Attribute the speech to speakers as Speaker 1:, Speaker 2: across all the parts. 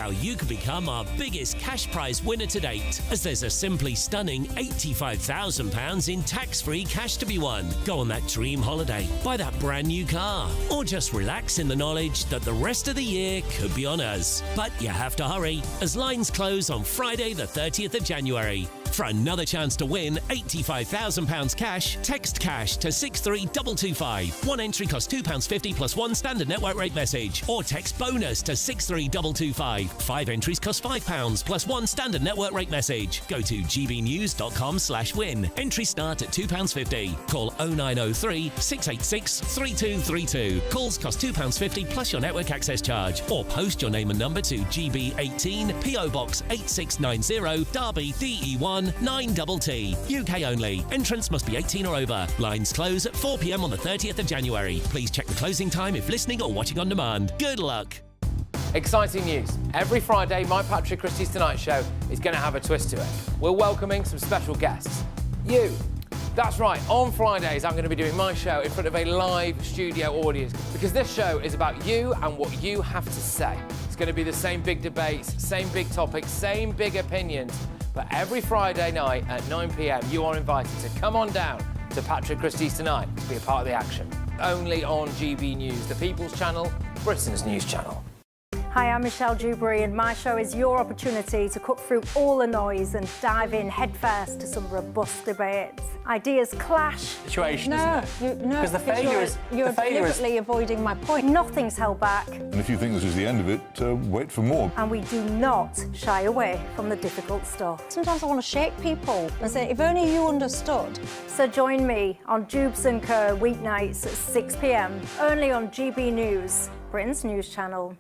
Speaker 1: how you could become our biggest cash prize winner to date, as there's a simply stunning £85,000 in tax-free cash to be won. Go on that dream holiday, buy that brand new car, or just relax in the knowledge that the rest of the year could be on us. But you have to hurry, as lines close on Friday the 30th of January. For another chance to win £85,000 cash, text cash to 63225. One entry costs £2.50 plus one standard network rate message, or text bonus to 63225. 5 entries cost £5 plus one standard network rate message. Go to gbnews.com/win. Entries start at £2.50. Call 0903 686 3232. Calls cost £2.50 plus your network access charge, or post your name and number to GB18 PO Box 8690 Derby DE1 9TT. UK only. Entrants must be 18 or over. Lines close at 4 p.m. on the 30th of January. Please check the closing time if listening or watching on demand. Good luck.
Speaker 2: Exciting news. Every Friday, my Patrick Christie's Tonight Show is going to have a twist to it. We're welcoming some special guests. You. That's right, on Fridays I'm going to be doing my show in front of a live studio audience, because this show is about you and what you have to say. It's going to be the same big debates, same big topics, same big opinions. But every Friday night at 9 p.m, you are invited to come on down to Patrick Christie's Tonight to be a part of the action. Only on GB News, the People's Channel, Britain's news channel.
Speaker 3: Hi, I'm Michelle Dewberry, and my show is your opportunity to cut through all the noise and dive in headfirst to some robust debates. Ideas clash.
Speaker 4: Situation, isn't it?
Speaker 3: Because
Speaker 4: the failure is...
Speaker 3: You're deliberately avoiding my point. Nothing's held back.
Speaker 5: And if you think this is the end of it, wait for more.
Speaker 3: And we do not shy away from the difficult stuff. Sometimes I want to shake people and say, if only you understood. So join me on Jubes & Co weeknights at 6 p.m, only on GB News, Britain's news channel.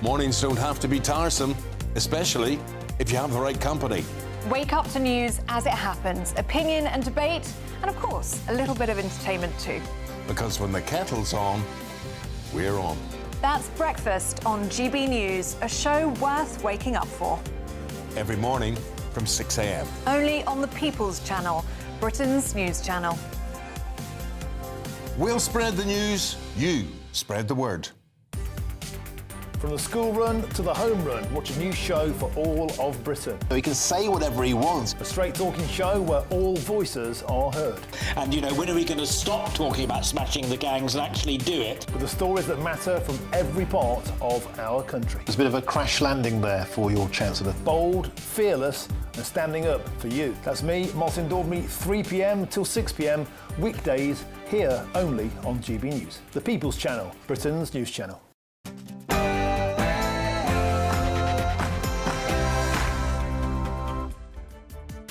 Speaker 6: Mornings don't have to be tiresome, especially if you have the right company.
Speaker 7: Wake up to news as it happens, opinion and debate, and of course, a little bit of entertainment too.
Speaker 6: Because when the kettle's on, we're on.
Speaker 7: That's Breakfast on GB News, a show worth waking up for.
Speaker 6: Every morning from 6 a.m.
Speaker 7: Only on the People's Channel, Britain's news channel.
Speaker 6: We'll spread the news, you spread the word.
Speaker 8: From the school run to the home run, watch a new show for all of Britain.
Speaker 9: He can say whatever he wants.
Speaker 8: A straight-talking show where all voices are heard.
Speaker 9: And, you know, when are we going to stop talking about smashing the gangs and actually do it?
Speaker 8: With the stories that matter from every part of our country.
Speaker 10: There's a bit of a crash landing there for your Chancellor.
Speaker 8: Bold, fearless and standing up for you. That's me, Martin Daubney, 3 p.m. till 6 p.m, weekdays, here only on GB News. The People's Channel, Britain's news channel.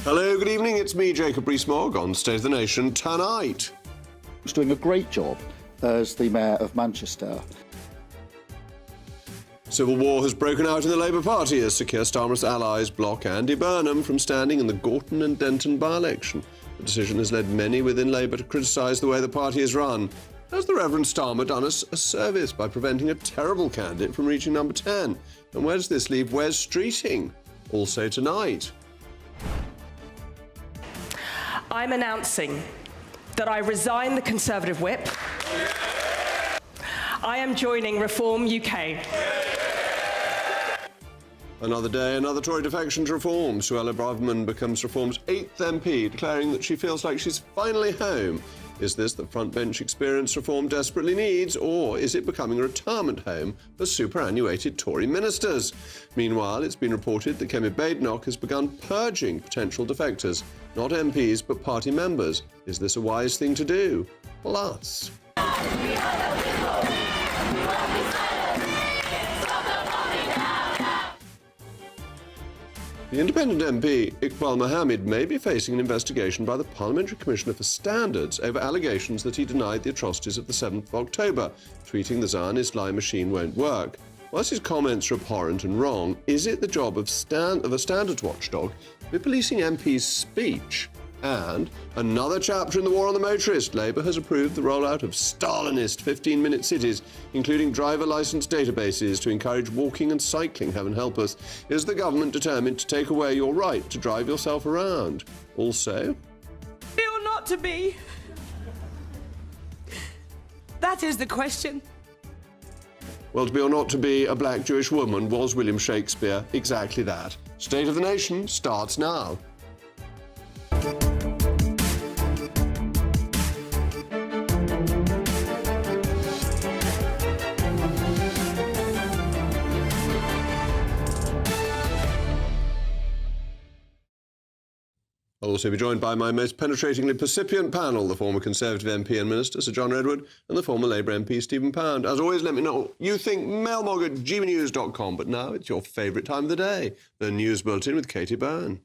Speaker 11: Hello, good evening. It's me, Jacob Rees-Mogg, on State of the Nation tonight.
Speaker 12: He's doing a great job as the Mayor of Manchester.
Speaker 11: Civil war has broken out in the Labour Party as Sir Keir Starmer's allies block Andy Burnham from standing in the Gorton and Denton by-election. The decision has led many within Labour to criticise the way the party is run. Has the Reverend Starmer done us a service by preventing a terrible candidate from reaching number 10? And where does this leave Wes Streeting? Also tonight.
Speaker 13: I'm announcing that I resign the Conservative whip. I am joining Reform UK.
Speaker 11: Another day, another Tory defection to Reform. Suella Braverman becomes Reform's 8th MP, declaring that she feels like she's finally home. Is this the front bench experience Reform desperately needs, or is it becoming a retirement home for superannuated Tory ministers? Meanwhile, it's been reported that Kemi Badenoch has begun purging potential defectors, not MPs but party members. Is this a wise thing to do? Plus... The independent MP, Iqbal Mohammed, may be facing an investigation by the Parliamentary Commissioner for Standards over allegations that he denied the atrocities of the 7th of October, tweeting the Zionist lie machine won't work. Whilst his comments are abhorrent and wrong, is it the job of a standards watchdog to be policing MPs' speech? And another chapter in the war on the motorist. Labour has approved the rollout of Stalinist 15-minute cities, including driver licence databases to encourage walking and cycling, heaven help us. Is the government determined to take away your right to drive yourself around? Also...
Speaker 13: Be or not to be? That is the question.
Speaker 11: Well, to be or not to be a black Jewish woman, was William Shakespeare exactly that? State of the Nation starts now. I'll also be joined by my most penetratingly percipient panel, the former Conservative MP and Minister, Sir John Redwood, and the former Labour MP, Stephen Pound. As always, let me know what you think. Mailmog at gbnews.com. But now it's your favourite time of the day, the News Bulletin with Katie Byrne.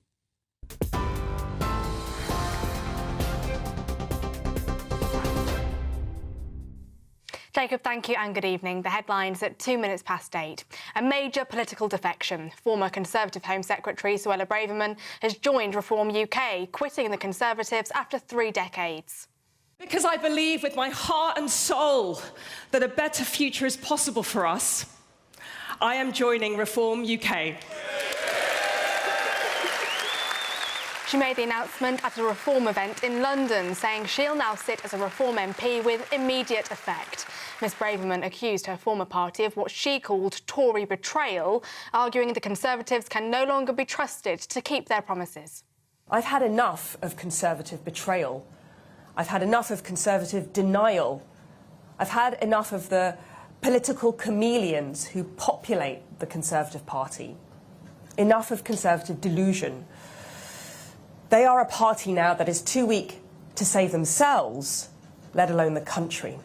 Speaker 7: Jacob, thank you and good evening. The headlines at 8:02. A major political defection. Former Conservative Home Secretary Suella Braverman has joined Reform UK, quitting the Conservatives after 3 decades.
Speaker 13: Because I believe with my heart and soul that a better future is possible for us, I am joining Reform UK.
Speaker 7: She made the announcement at a Reform event in London, saying she'll now sit as a Reform MP with immediate effect. Ms Braverman accused her former party of what she called Tory betrayal, arguing the Conservatives can no longer be trusted to keep their promises.
Speaker 13: I've had enough of Conservative betrayal. I've had enough of Conservative denial. I've had enough of the political chameleons who populate the Conservative Party. Enough of Conservative delusion. They are a party now that is too weak to save themselves, let alone the country.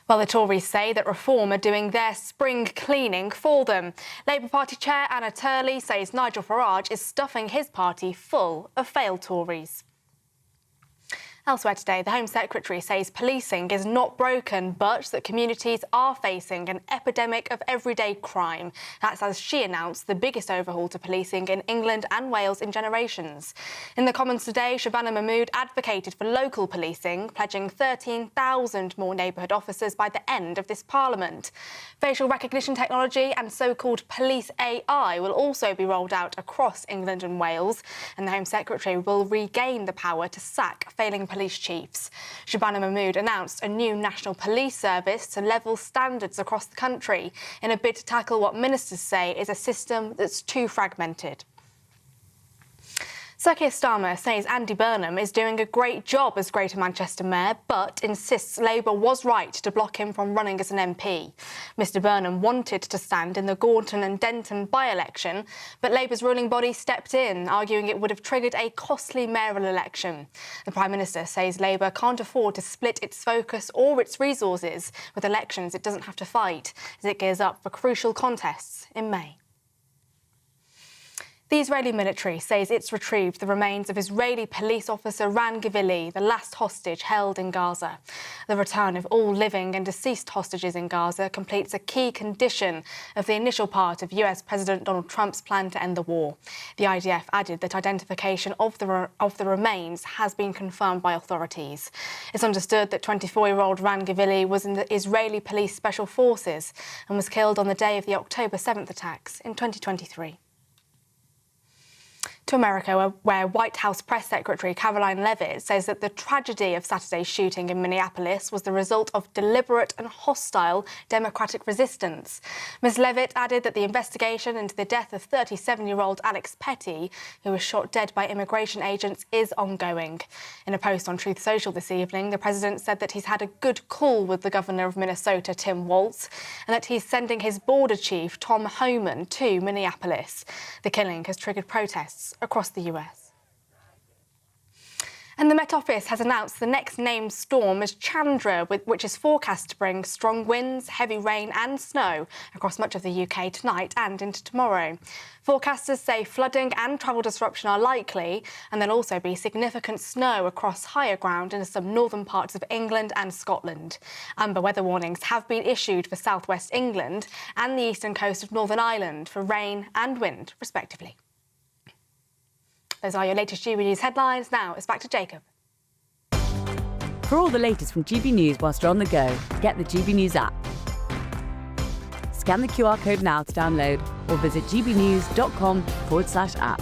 Speaker 7: Well, the Tories say that Reform are doing their spring cleaning for them. Labour Party Chair Anna Turley says Nigel Farage is stuffing his party full of failed Tories. Elsewhere today, the Home Secretary says policing is not broken, but that communities are facing an epidemic of everyday crime. That's as she announced the biggest overhaul to policing in England and Wales in generations. In the Commons today, Shabana Mahmood advocated for local policing, pledging 13,000 more neighbourhood officers by the end of this Parliament. Facial recognition technology and so-called police AI will also be rolled out across England and Wales, and the Home Secretary will regain the power to sack failing police chiefs. Shabana Mahmood announced a new national police service to level standards across the country in a bid to tackle what ministers say is a system that's too fragmented. Sir Keir Starmer says Andy Burnham is doing a great job as Greater Manchester Mayor, but insists Labour was right to block him from running as an MP. Mr Burnham wanted to stand in the Gorton and Denton by-election, but Labour's ruling body stepped in, arguing it would have triggered a costly mayoral election. The Prime Minister says Labour can't afford to split its focus or its resources with elections it doesn't have to fight, as it gears up for crucial contests in May. The Israeli military says it's retrieved the remains of Israeli police officer Ran Givili, the last hostage held in Gaza. The return of all living and deceased hostages in Gaza completes a key condition of the initial part of US President Donald Trump's plan to end the war. The IDF added that identification of the remains has been confirmed by authorities. It's understood that 24-year-old Ran Givili was in the Israeli Police Special Forces and was killed on the day of the October 7th attacks in 2023. To America, where White House Press Secretary Caroline Leavitt says that the tragedy of Saturday's shooting in Minneapolis was the result of deliberate and hostile Democratic resistance. Ms. Leavitt added that the investigation into the death of 37-year-old Alex Petty, who was shot dead by immigration agents, is ongoing. In a post on Truth Social this evening, the president said that he's had a good call with the governor of Minnesota, Tim Walz, and that he's sending his border chief, Tom Homan, to Minneapolis. The killing has triggered protests across the US. And the Met Office has announced the next named storm as Chandra, which is forecast to bring strong winds, heavy rain and snow across much of the UK tonight and into tomorrow. Forecasters say flooding and travel disruption are likely, and there'll also be significant snow across higher ground in some northern parts of England and Scotland. Amber weather warnings have been issued for southwest England and the eastern coast of Northern Ireland for rain and wind, respectively. Those are your latest GB News headlines. Now it's back to Jacob.
Speaker 14: For all the latest from GB News whilst you're on the go, get the GB News app. Scan the QR code now to download or visit gbnews.com/app.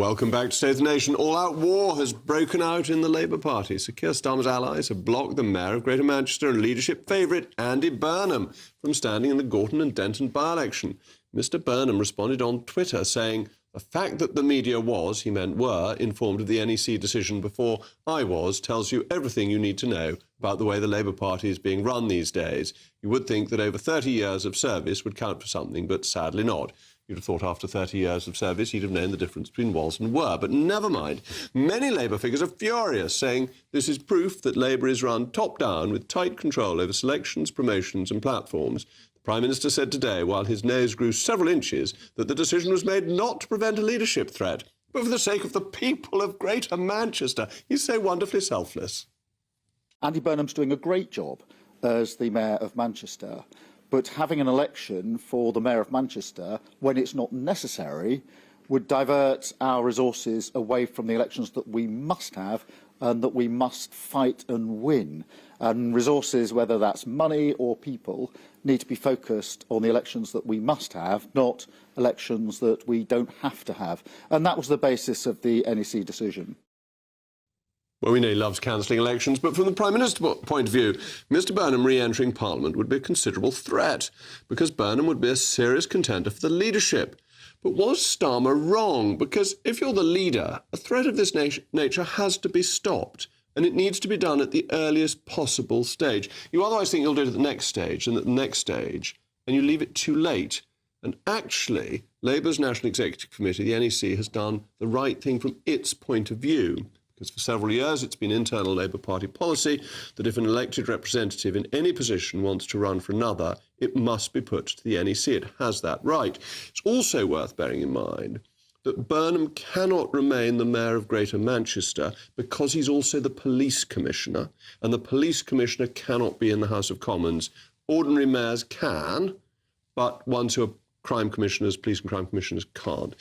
Speaker 11: Welcome back to State of the Nation. All-out war has broken out in the Labour Party. Sir Keir Starmer's allies have blocked the Mayor of Greater Manchester and leadership favourite Andy Burnham from standing in the Gorton and Denton by-election. Mr Burnham responded on Twitter saying, "The fact that the media was, he meant were, informed of the NEC decision before I was tells you everything you need to know about the way the Labour Party is being run these days. You would think that over 30 years of service would count for something, but sadly not. You'd have thought after 30 years of service he'd have known the difference between was and were. But never mind. Many Labour figures are furious, saying this is proof that Labour is run top-down with tight control over selections, promotions and platforms. The Prime Minister said today, while his nose grew several inches, that the decision was made not to prevent a leadership threat, but for the sake of the people of Greater Manchester. He's so wonderfully selfless.
Speaker 12: Andy Burnham's doing a great job as the Mayor of Manchester. But having an election for the Mayor of Manchester, when it's not necessary, would divert our resources away from the elections that we must have and that we must fight and win. And resources, whether that's money or people, need to be focused on the elections that we must have, not elections that we don't have to have. And that was the basis of the NEC decision.
Speaker 11: Well, we know he loves cancelling elections, but from the Prime Minister's point of view, Mr Burnham re-entering Parliament would be a considerable threat, because Burnham would be a serious contender for the leadership. But was Starmer wrong? Because if you're the leader, a threat of this nature has to be stopped, and it needs to be done at the earliest possible stage. You otherwise think you'll do it at the next stage, and at the next stage, and you leave it too late. And actually, Labour's National Executive Committee, the NEC, has done the right thing from its point of view. Because for several years it's been internal Labour Party policy that if an elected representative in any position wants to run for another, it must be put to the NEC. It has that right. It's also worth bearing in mind that Burnham cannot remain the Mayor of Greater Manchester because he's also the Police Commissioner, and the Police Commissioner cannot be in the House of Commons. Ordinary mayors can, but ones who are crime commissioners, police and crime commissioners, can't.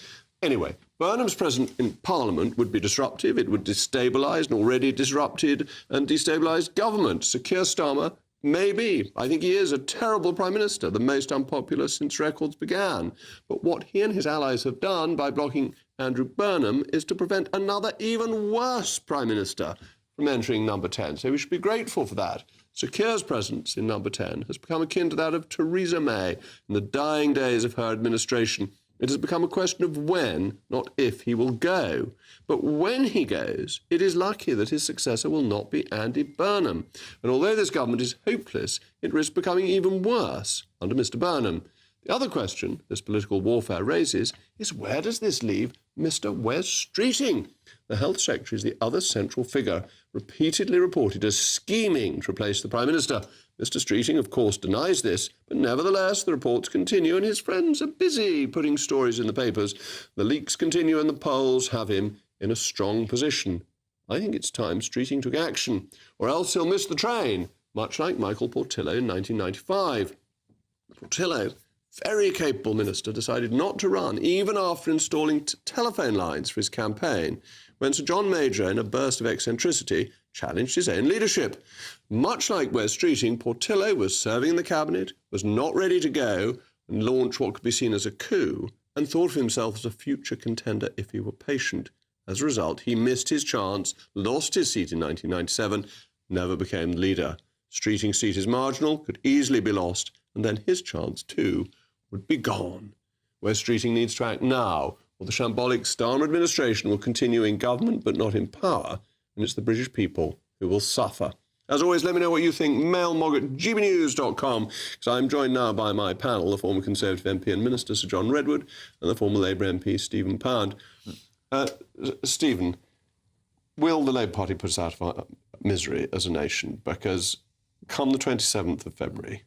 Speaker 11: Anyway, Burnham's presence in Parliament would be disruptive. It would destabilise an already disrupted and destabilised government. Sir Keir Starmer may be, I think he is, a terrible Prime Minister, the most unpopular since records began. But what he and his allies have done by blocking Andrew Burnham is to prevent another even worse Prime Minister from entering number 10. So we should be grateful for that. Sir Keir's presence in number 10 has become akin to that of Theresa May in the dying days of her administration. It has become a question of when, not if, he will go. But when he goes, it is lucky that his successor will not be Andy Burnham. And although this government is hopeless, it risks becoming even worse under Mr Burnham. The other question this political warfare raises is, where does this leave Mr Wes Streeting? The Health Secretary is the other central figure, repeatedly reported as scheming to replace the Prime Minister. Mr Streeting, of course, denies this, but nevertheless the reports continue and his friends are busy putting stories in the papers. The leaks continue and the polls have him in a strong position. I think it's time Streeting took action, or else he'll miss the train, much like Michael Portillo in 1995. Portillo, very capable minister, decided not to run, even after installing telephone lines for his campaign, when Sir John Major, in a burst of eccentricity, challenged his own leadership. Much like Wes Streeting, Portillo was serving in the cabinet, was not ready to go and launch what could be seen as a coup, and thought of himself as a future contender if he were patient. As a result, he missed his chance, lost his seat in 1997, never became leader. Streeting's seat is marginal, could easily be lost, and then his chance, too, would be gone. Wes Streeting needs to act now, or the shambolic Starmer administration will continue in government but not in power, and it's the British people who will suffer. As always, let me know what you think. mailmog@gbnews.com, because I'm joined now by my panel, the former Conservative MP and Minister, Sir John Redwood, and the former Labour MP, Stephen Pound. Stephen, will the Labour Party put us out of our misery as a nation? Because come the 27th of February,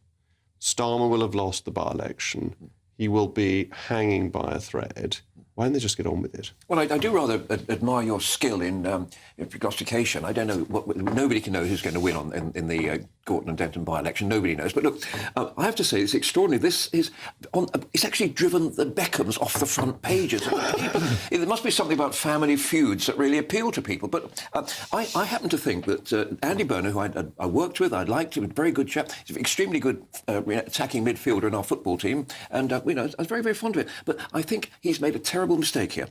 Speaker 11: Starmer will have lost the by-election. He will be hanging by a thread. Why don't they just get on with it?
Speaker 15: Well, I do rather admire your skill in prognostication. I don't know, nobody can know who's going to win in the Gorton and Denton by-election. Nobody knows. But look, I have to say, it's extraordinary. This is it's actually driven the Beckhams off the front pages. There must be something about family feuds that really appeal to people. But I happen to think that Andy Burnham, who I worked with, I liked him, a very good chap. He's an extremely good attacking midfielder in our football team, and I was very, very fond of it. But I think he's made a terrible mistake here.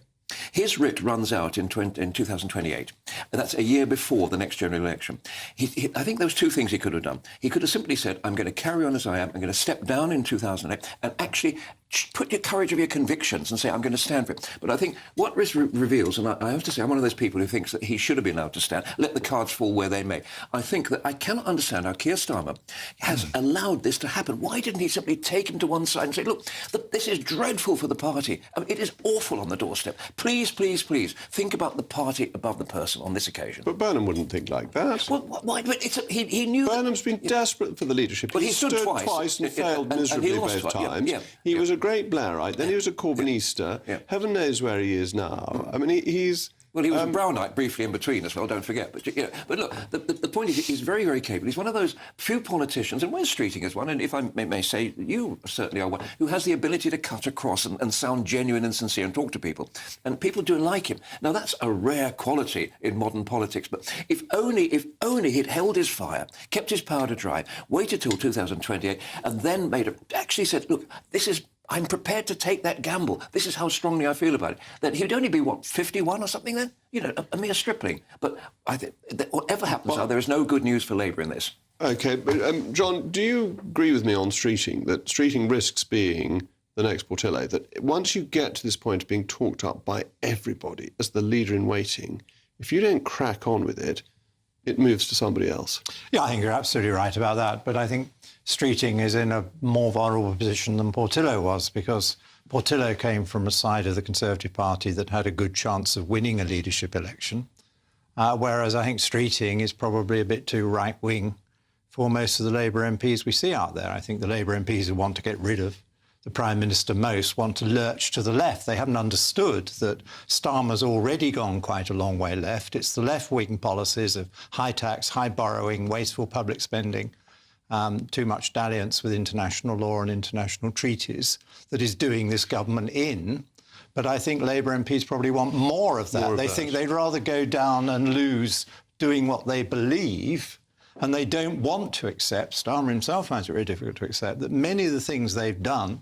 Speaker 15: His writ runs out in 2028. That's a year before the next general election. I think there was two things he could have done. He could have simply said, I'm going to carry on as I am, I'm going to step down in 2008 and actually put your courage of your convictions and say, I'm going to stand for it. But I think what this reveals, and I have to say, I'm one of those people who thinks that he should have been allowed to stand, let the cards fall where they may. I think that I cannot understand how Keir Starmer has allowed this to happen. Why didn't he simply take him to one side and say, look, this is dreadful for the party. I mean, it is awful on the doorstep. Please, please, please, think about the party above the person on this occasion.
Speaker 11: But Burnham wouldn't think like that.
Speaker 15: Well, why? But he knew...
Speaker 11: Burnham's been desperate for the leadership.
Speaker 15: But
Speaker 11: he stood twice and failed miserably both times. He was a great Blairite, then he was a Corbynista. Heaven knows where he is now. I mean, he's...
Speaker 15: Well, he was a Brownite briefly in between as well, don't forget. But, but look, the point is he's very, very capable. He's one of those few politicians, and Wes Streeting is one, and if I may say, you certainly are one, who has the ability to cut across and sound genuine and sincere and talk to people. And people do like him. Now, that's a rare quality in modern politics, but if only he'd held his fire, kept his powder dry, waited till 2028, and then actually said, look, I'm prepared to take that gamble. This is how strongly I feel about it. That he'd only be, 51 or something then? A mere stripling. But I think that whatever happens there is no good news for Labour in this.
Speaker 11: OK, but John, do you agree with me on Streeting, that Streeting risks being the next Portillo, that once you get to this point of being talked up by everybody as the leader in waiting, if you don't crack on with it, it moves to somebody else?
Speaker 16: Yeah, I think you're absolutely right about that. But I think Streeting is in a more vulnerable position than Portillo was, because Portillo came from a side of the Conservative Party that had a good chance of winning a leadership election, whereas I think Streeting is probably a bit too right-wing for most of the Labour MPs we see out there. I think the Labour MPs who want to get rid of the Prime Minister most want to lurch to the left. They haven't understood that Starmer's already gone quite a long way left. It's the left-wing policies of high tax, high borrowing, wasteful public spending, too much dalliance with international law and international treaties that is doing this government in. But I think Labour MPs probably want more of that. They think they'd rather go down and lose doing what they believe, and they don't want to accept, Starmer himself finds it very difficult to accept, that many of the things they've done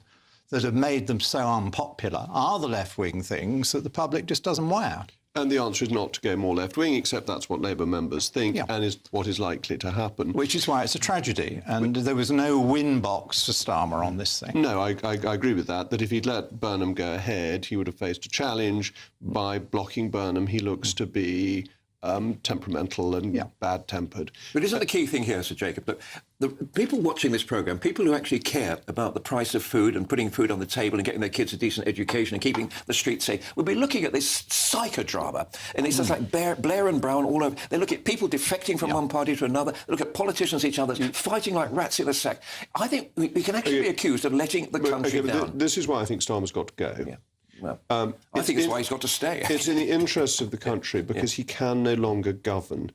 Speaker 16: that have made them so unpopular are the left-wing things that the public just doesn't wear.
Speaker 11: And the answer is not to go more left-wing, except that's what Labour members think and is what is likely to happen.
Speaker 16: Which is why it's a tragedy. And there was no win box for Starmer on this thing.
Speaker 11: No, I agree with that if he'd let Burnham go ahead, he would have faced a challenge. By blocking Burnham, he looks to be temperamental and bad-tempered.
Speaker 15: But isn't the key thing here, Sir Jacob, that the people watching this programme, people who actually care about the price of food and putting food on the table and getting their kids a decent education and keeping the streets safe, will be looking at this psychodrama. And it's just like Blair and Brown all over. They look at people defecting from one party to another. They look at politicians, each other, fighting like rats in a sack. I think we can actually be accused of letting the country down.
Speaker 11: This is why I think Starmer's got to go.
Speaker 15: Yeah. Well, I think it's why he's got to stay.
Speaker 11: It's in the interests of the country because he can no longer govern.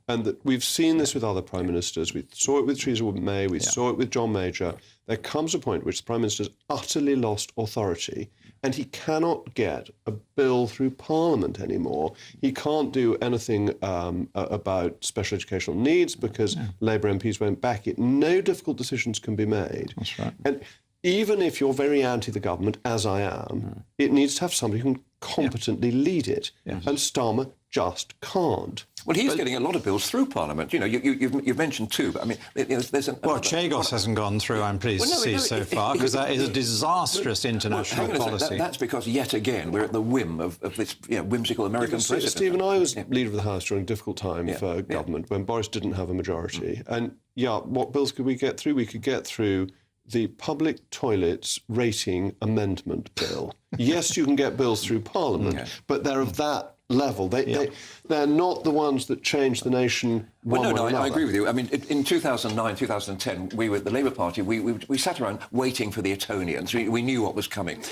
Speaker 11: And that we've seen this with other prime ministers. We saw it with Theresa May. We saw it with John Major. There comes a point at which the prime minister's utterly lost authority and he cannot get a bill through Parliament anymore. He can't do anything about special educational needs because Labour MPs won't back it. No difficult decisions can be made.
Speaker 16: That's right.
Speaker 11: And even if you're very anti the government, as I am, it needs to have somebody who can competently lead it. And Starmer just can't.
Speaker 15: Well, he's getting a lot of bills through Parliament. You know, you've mentioned two, but I mean, there's an...
Speaker 16: Well, Chagos hasn't gone through, I'm pleased to see so far, because that is a disastrous international policy.
Speaker 15: That's because, yet again, we're at the whim of this whimsical American president.
Speaker 11: Stephen, I was Leader of the House during a difficult time for government, when Boris didn't have a majority. And, what bills could we get through? We could get through the public toilets rating amendment bill. Yes, you can get bills through Parliament, but they're of that level. They're not the ones that change the nation one way or another.
Speaker 15: I agree with you. I mean, in 2009, 2010, we were the Labour Party. We sat around waiting for the Etonians. We knew what was coming.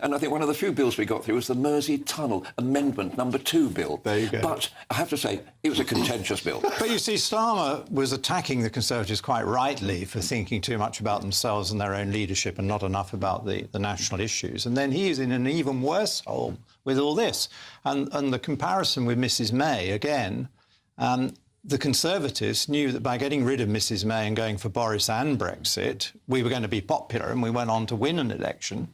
Speaker 15: and I think one of the few bills we got through was the Mersey Tunnel Amendment No. 2 bill.
Speaker 11: There you go.
Speaker 15: But I have to say, it was a contentious bill.
Speaker 16: But you see, Starmer was attacking the Conservatives quite rightly for thinking too much about themselves and their own leadership and not enough about the national issues. And then he's in an even worse hole with all this. And the comparison with Mrs May, again, the Conservatives knew that by getting rid of Mrs May and going for Boris and Brexit, we were going to be popular, and we went on to win an election.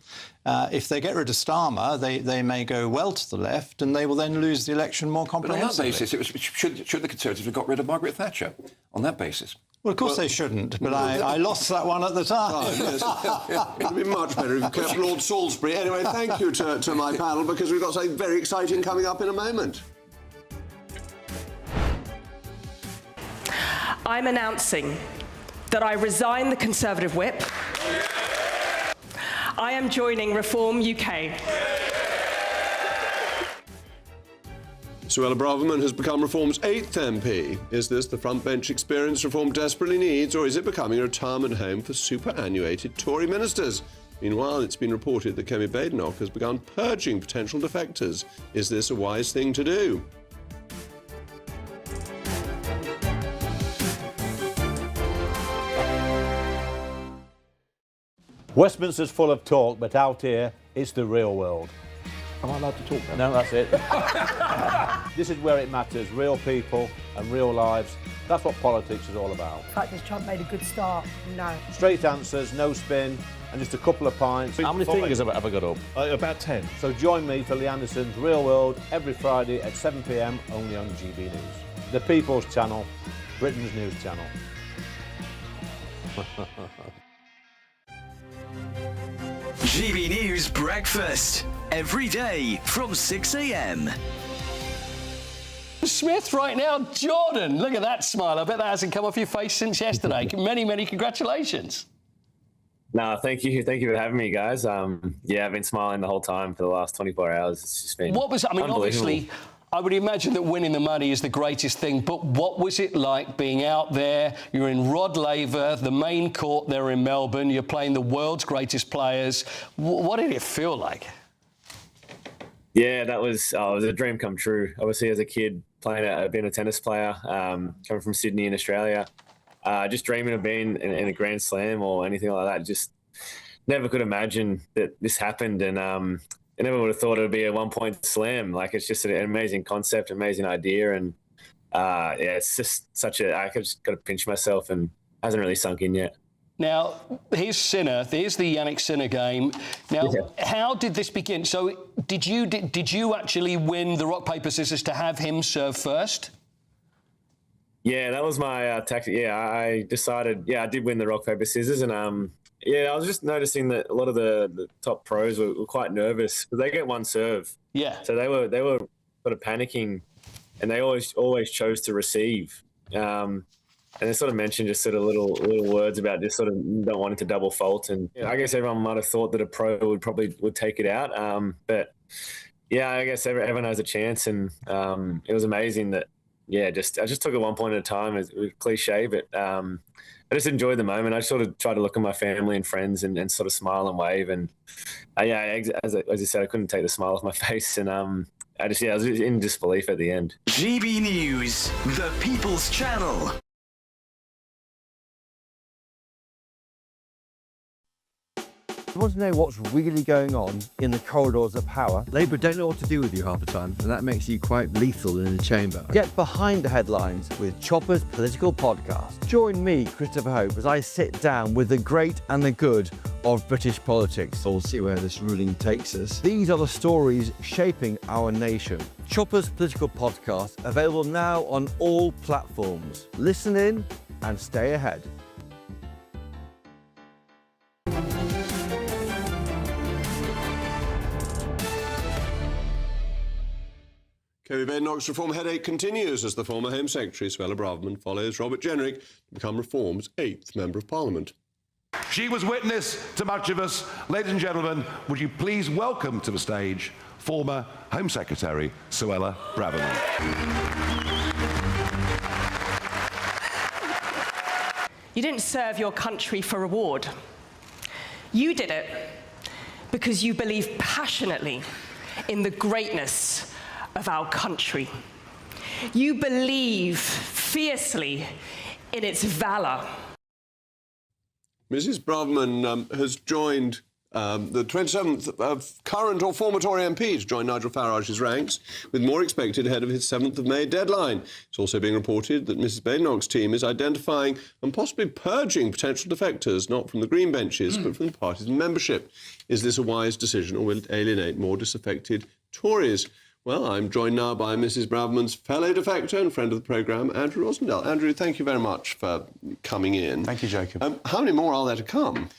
Speaker 16: If they get rid of Starmer, they may go well to the left, and they will then lose the election more comprehensively.
Speaker 15: But on that basis, should the Conservatives have got rid of Margaret Thatcher? On that basis?
Speaker 16: Well, of course they shouldn't, but I lost that one at the time.
Speaker 11: Oh, yes. It would be much better if you kept Lord Salisbury. Anyway, thank you to my panel, because we've got something very exciting coming up in a moment.
Speaker 13: I'm announcing that I resign the Conservative whip. I am joining Reform UK.
Speaker 11: Suella Braverman has become Reform's 8th MP. Is this the front bench experience Reform desperately needs, or is it becoming a retirement home for superannuated Tory ministers? Meanwhile, it's been reported that Kemi Badenoch has begun purging potential defectors. Is this a wise thing to do?
Speaker 17: Westminster's full of talk, but out here, it's the real world.
Speaker 6: Am I allowed to talk now?
Speaker 17: No, that's it. This is where it matters, real people and real lives. That's what politics is all about.
Speaker 4: The fact is Trump made a good start. No.
Speaker 17: Straight answers, no spin, and just a couple of pints.
Speaker 6: How many fingers have I got up?
Speaker 17: About 10. So join me for Lee Anderson's Real World every Friday at 7 p.m, only on GB News. The People's Channel, Britain's news channel.
Speaker 18: GB News Breakfast, every day from 6 a.m.
Speaker 9: Smith right now, Jordan, look at that smile. I bet that hasn't come off your face since yesterday. Many congratulations.
Speaker 19: No, thank you for having me, guys. Yeah, I've been smiling the whole time for the last 24 hours. It's just been
Speaker 9: obviously, I would imagine that winning the money is the greatest thing, but what was it like being out there? You're in Rod Laver, the main court there in Melbourne. You're playing the world's greatest players. What did it feel like?
Speaker 19: Yeah, it was a dream come true. Obviously, as a kid, being a tennis player, coming from Sydney in Australia, just dreaming of being in a Grand Slam or anything like that. Just never could imagine that this happened, and I never would have thought it would be a one-point slam. Like, it's just an amazing concept, amazing idea, and yeah, it's just I just got to pinch myself, and hasn't really sunk in yet.
Speaker 9: Now, here's Sinner. Here's the Yannick Sinner game. Now, How did this begin? So, did you actually win the rock paper scissors to have him serve first?
Speaker 19: Yeah, that was my tactic. Yeah, I decided. Yeah, I did win the rock paper scissors, and yeah, I was just noticing that a lot of the top pros were quite nervous because they get one serve.
Speaker 9: Yeah.
Speaker 19: So they were sort of panicking, and they always chose to receive. And they sort of mentioned just sort of little words about just sort of not wanting to double fault. And I guess everyone might have thought that a pro would take it out. But yeah, I guess everyone has a chance. And it was amazing that, yeah, I just took it one point at a time. It was cliche, but I just enjoyed the moment. I sort of tried to look at my family and friends and sort of smile and wave. And yeah, as I said, I couldn't take the smile off my face. And I was in disbelief at the end.
Speaker 18: GB News, the People's Channel.
Speaker 20: You want to know what's really going on in the corridors of power? Labour don't know what to do with you half the time, and that makes you quite lethal in the chamber. Get behind the headlines with Chopper's Political Podcast. Join me, Christopher Hope, as I sit down with the great and the good of British politics. We'll see where this ruling takes us. These are the stories shaping our nation. Chopper's Political Podcast, available now on all platforms. Listen in and stay ahead.
Speaker 11: Kemi Badenoch's Reform headache continues as the former Home Secretary, Suella Braverman, follows Robert Jenrick to become Reform's 8th Member of Parliament.
Speaker 21: She was witness to much of us. Ladies and gentlemen, would you please welcome to the stage former Home Secretary Suella Braverman.
Speaker 13: You didn't serve your country for reward. You did it because you believe passionately in the greatness of our country. You believe fiercely in its valour.
Speaker 11: Mrs. Braverman has joined the 27th of current or former Tory MP to join Nigel Farage's ranks, with more expected ahead of his 7th of May deadline. It's also being reported that Mrs Badenoch's team is identifying and possibly purging potential defectors, not from the Green benches, but from the party's membership. Is this a wise decision, or will it alienate more disaffected Tories? Well, I'm joined now by Mrs Braverman's fellow defector and friend of the programme, Andrew Rosendale. Andrew, thank you very much for coming in.
Speaker 1: Thank you, Jacob.
Speaker 11: How many more are there to come?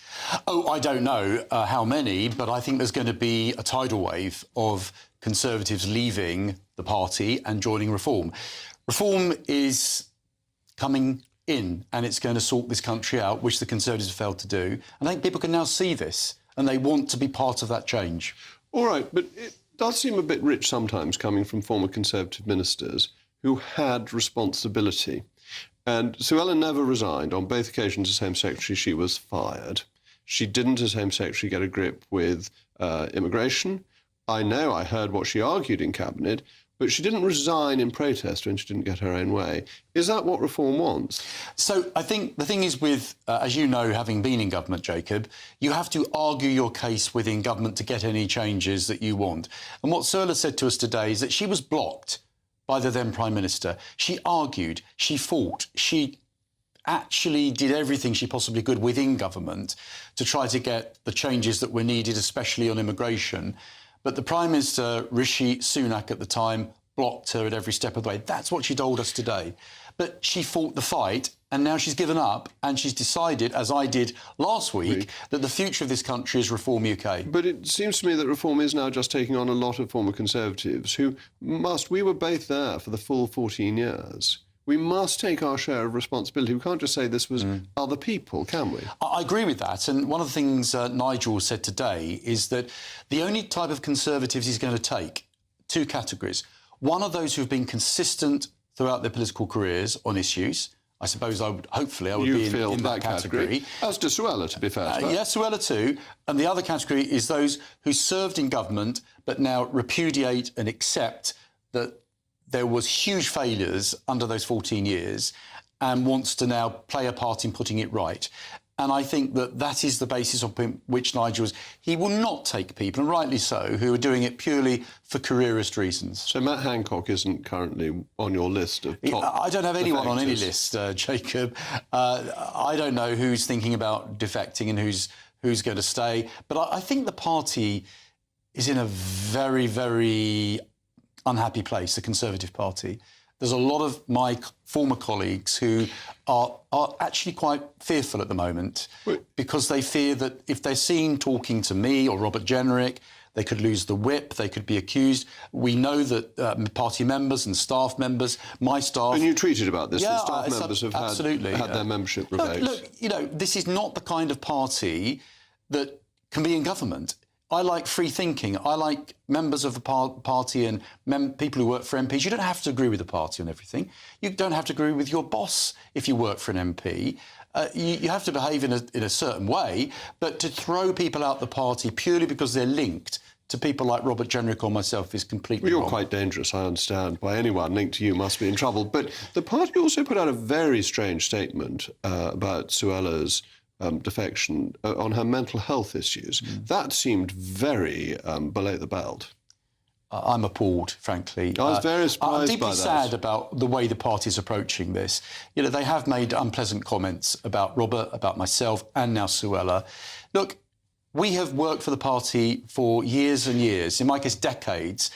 Speaker 1: Oh, I don't know how many, but I think there's going to be a tidal wave of Conservatives leaving the party and joining Reform. Reform is coming in and it's going to sort this country out, which the Conservatives have failed to do. And I think people can now see this and they want to be part of that change.
Speaker 11: All right, but it does seem a bit rich sometimes coming from former Conservative ministers who had responsibility. And Suella never resigned. On both occasions as Home Secretary, she was fired. She didn't, as Home Secretary, get a grip with immigration. I know I heard what she argued in Cabinet, but she didn't resign in protest when she didn't get her own way. Is that what Reform wants?
Speaker 1: So I think the thing is with, as you know, having been in government, Jacob, you have to argue your case within government to get any changes that you want. And what Suella said to us today is that she was blocked by the then Prime Minister. She argued, she fought, she actually did everything she possibly could within government to try to get the changes that were needed, especially on immigration. But the Prime Minister, Rishi Sunak, at the time, blocked her at every step of the way. That's what she told us today. But she fought the fight, and now she's given up, and she's decided, as I did last week, that the future of this country is Reform UK.
Speaker 11: But it seems to me that Reform is now just taking on a lot of former Conservatives who must... We were both there for the full 14 years. We must take our share of responsibility. We can't just say this was other people, can we?
Speaker 1: I agree with that. And one of the things Nigel said today is that the only type of Conservatives he's going to take, two categories. One of those who've been consistent throughout their political careers on issues. I suppose hopefully I would be in that category.
Speaker 11: As does Suella, to be fair.
Speaker 1: Yes, Suella too. And the other category is those who served in government but now repudiate and accept that there was huge failures under those 14 years and wants to now play a part in putting it right. And I think that that is the basis on which Nigel is. He will not take people, and rightly so, who are doing it purely for careerist reasons.
Speaker 11: So Matt Hancock isn't currently on your list of top
Speaker 1: I don't have anyone on any
Speaker 11: defectors.
Speaker 1: list, Jacob. I don't know who's thinking about defecting and who's going to stay. But I think the party is in a very, very unhappy place, the Conservative Party. There's a lot of my former colleagues who are actually quite fearful at the moment because they fear that if they're seen talking to me or Robert Jenrick, they could lose the whip, they could be accused. We know that party members and staff members, my staff...
Speaker 11: And you tweeted about this,
Speaker 1: yeah,
Speaker 11: that staff members have had their membership revoked.
Speaker 1: Look, you know, this is not the kind of party that can be in government. I like free thinking. I like members of the party and people who work for MPs. You don't have to agree with the party on everything. You don't have to agree with your boss if you work for an MP. You have to behave in a certain way, but to throw people out the party purely because they're linked to people like Robert Jenrick or myself is completely
Speaker 11: wrong.
Speaker 1: You're
Speaker 11: quite dangerous, I understand. By anyone linked to you must be in trouble. But the party also put out a very strange statement about Suella's defection on her mental health issues. That seemed very below the belt.
Speaker 1: I'm appalled, frankly.
Speaker 11: I was very surprised by that.
Speaker 1: I'm deeply sad about the way the party's approaching this. You know, they have made unpleasant comments about Robert, about myself, and now Suella. Look, we have worked for the party for years and years, in my case, decades.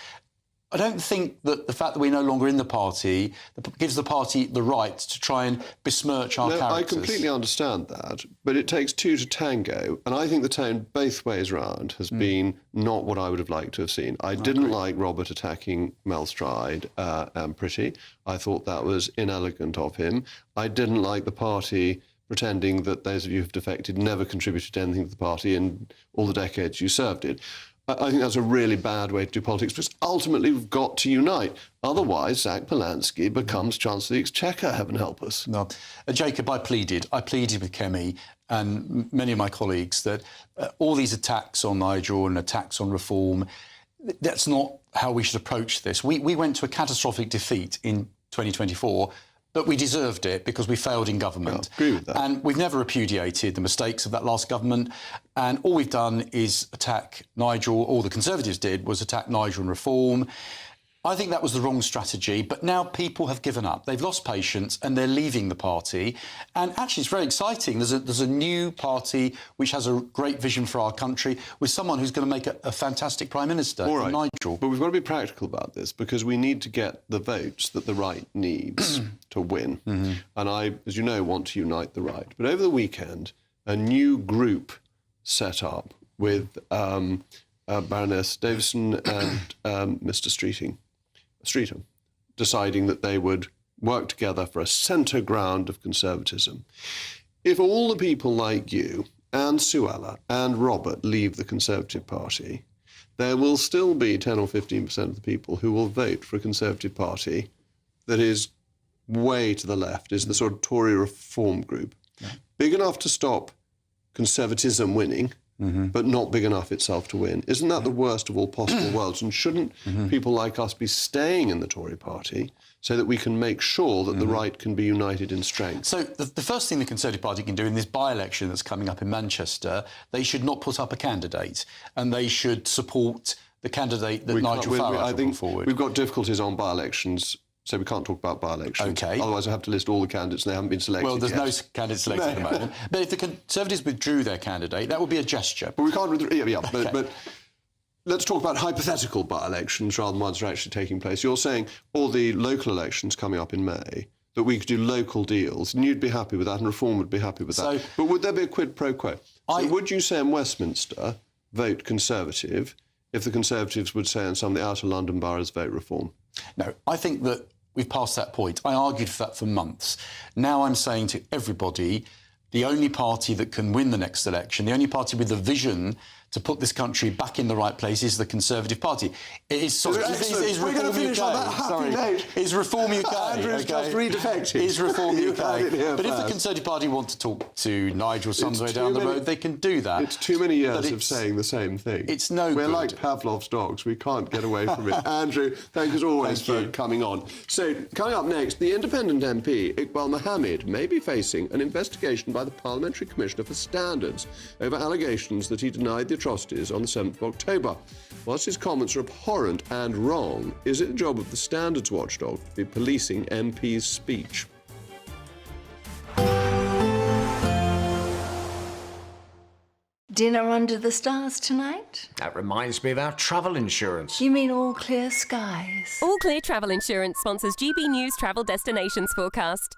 Speaker 1: I don't think that the fact that we're no longer in the party gives the party the right to try and besmirch our characters.
Speaker 11: I completely understand that, but it takes two to tango, and I think the tone both ways round has been not what I would have liked to have seen. I didn't like Robert attacking Mel Stride and Pretty. I thought that was inelegant of him. I didn't like the party pretending that those of you who've defected never contributed anything to the party in all the decades you served it. I think that's a really bad way to do politics, because ultimately we've got to unite. Otherwise, Zach Polanski becomes Chancellor of the Exchequer, heaven help us.
Speaker 1: No. Jacob, I pleaded with Kemi and many of my colleagues that all these attacks on Nigel and attacks on Reform, that's not how we should approach this. We went to a catastrophic defeat in 2024 But we deserved it because we failed in government.
Speaker 11: I agree with that.
Speaker 1: And we've never repudiated the mistakes of that last government. And all we've done is attack Nigel. All the Conservatives did was attack Nigel and reform. I think that was the wrong strategy, but now people have given up. They've lost patience and they're leaving the party. And actually, it's very exciting. There's a new party which has a great vision for our country with someone who's going to make a fantastic Prime Minister,
Speaker 11: All right.
Speaker 1: Nigel.
Speaker 11: But we've got to be practical about this because we need to get the votes that the right needs to win. And I, as you know, want to unite the right. But over the weekend, a new group set up with Baroness Davison and Mr. Streetham, deciding that they would work together for a centre ground of conservatism. If all the people like you and Suella and Robert leave the Conservative Party, there will still be 10 or 15% of the people who will vote for a Conservative Party that is way to the left, is the sort of Tory reform group. Big enough to stop conservatism winning, but not big enough itself to win. Isn't that the worst of all possible worlds? And shouldn't people like us be staying in the Tory party so that we can make sure that the right can be united in strength?
Speaker 1: So the first thing the Conservative Party can do in this by-election that's coming up in Manchester, they should not put up a candidate and they should support the candidate that Nigel Farage will put forward.
Speaker 11: We've got difficulties on by-elections, so we can't talk about by-elections.
Speaker 1: OK.
Speaker 11: Otherwise I have to list all the candidates and they haven't been selected
Speaker 1: Well, there's
Speaker 11: yet.
Speaker 1: no candidates selected at the moment. But if the Conservatives withdrew their candidate, that would be a gesture.
Speaker 11: But we can't withdraw. But let's talk about hypothetical by-elections rather than ones that are actually taking place. You're saying all the local elections coming up in May, that we could do local deals, and you'd be happy with that, and Reform would be happy with that. But would there be a quid pro quo? So would you say in Westminster, vote Conservative, if the Conservatives would say in some of the outer London boroughs, vote Reform?
Speaker 1: No, I think that we've passed that point. I argued for that for months. Now I'm saying to everybody, the only party that can win the next election, the only party with a vision to put this country back in the right place is the Conservative Party. It is Reform UK. Sorry, is Reform UK.
Speaker 11: Andrew's just redefected.
Speaker 1: Is Reform UK. But if the Conservative Party want to talk to Nigel some way down the road, they can do that.
Speaker 11: It's too many years of saying the same thing.
Speaker 1: It's no
Speaker 11: We're
Speaker 1: good.
Speaker 11: like Pavlov's dogs. We can't get away from it. Andrew, thank you as always for coming on. So, coming up next, the independent MP, Iqbal Mohammed, may be facing an investigation by the Parliamentary Commissioner for Standards over allegations that he denied the atrocities on the 7th of October. Whilst his comments are abhorrent and wrong, is it the job of the standards watchdog to be policing MP's speech?
Speaker 2: Dinner under the stars tonight?
Speaker 22: That reminds me of our travel insurance.
Speaker 2: You mean all clear skies?
Speaker 23: All Clear Travel Insurance sponsors GB News Travel Destinations Forecast.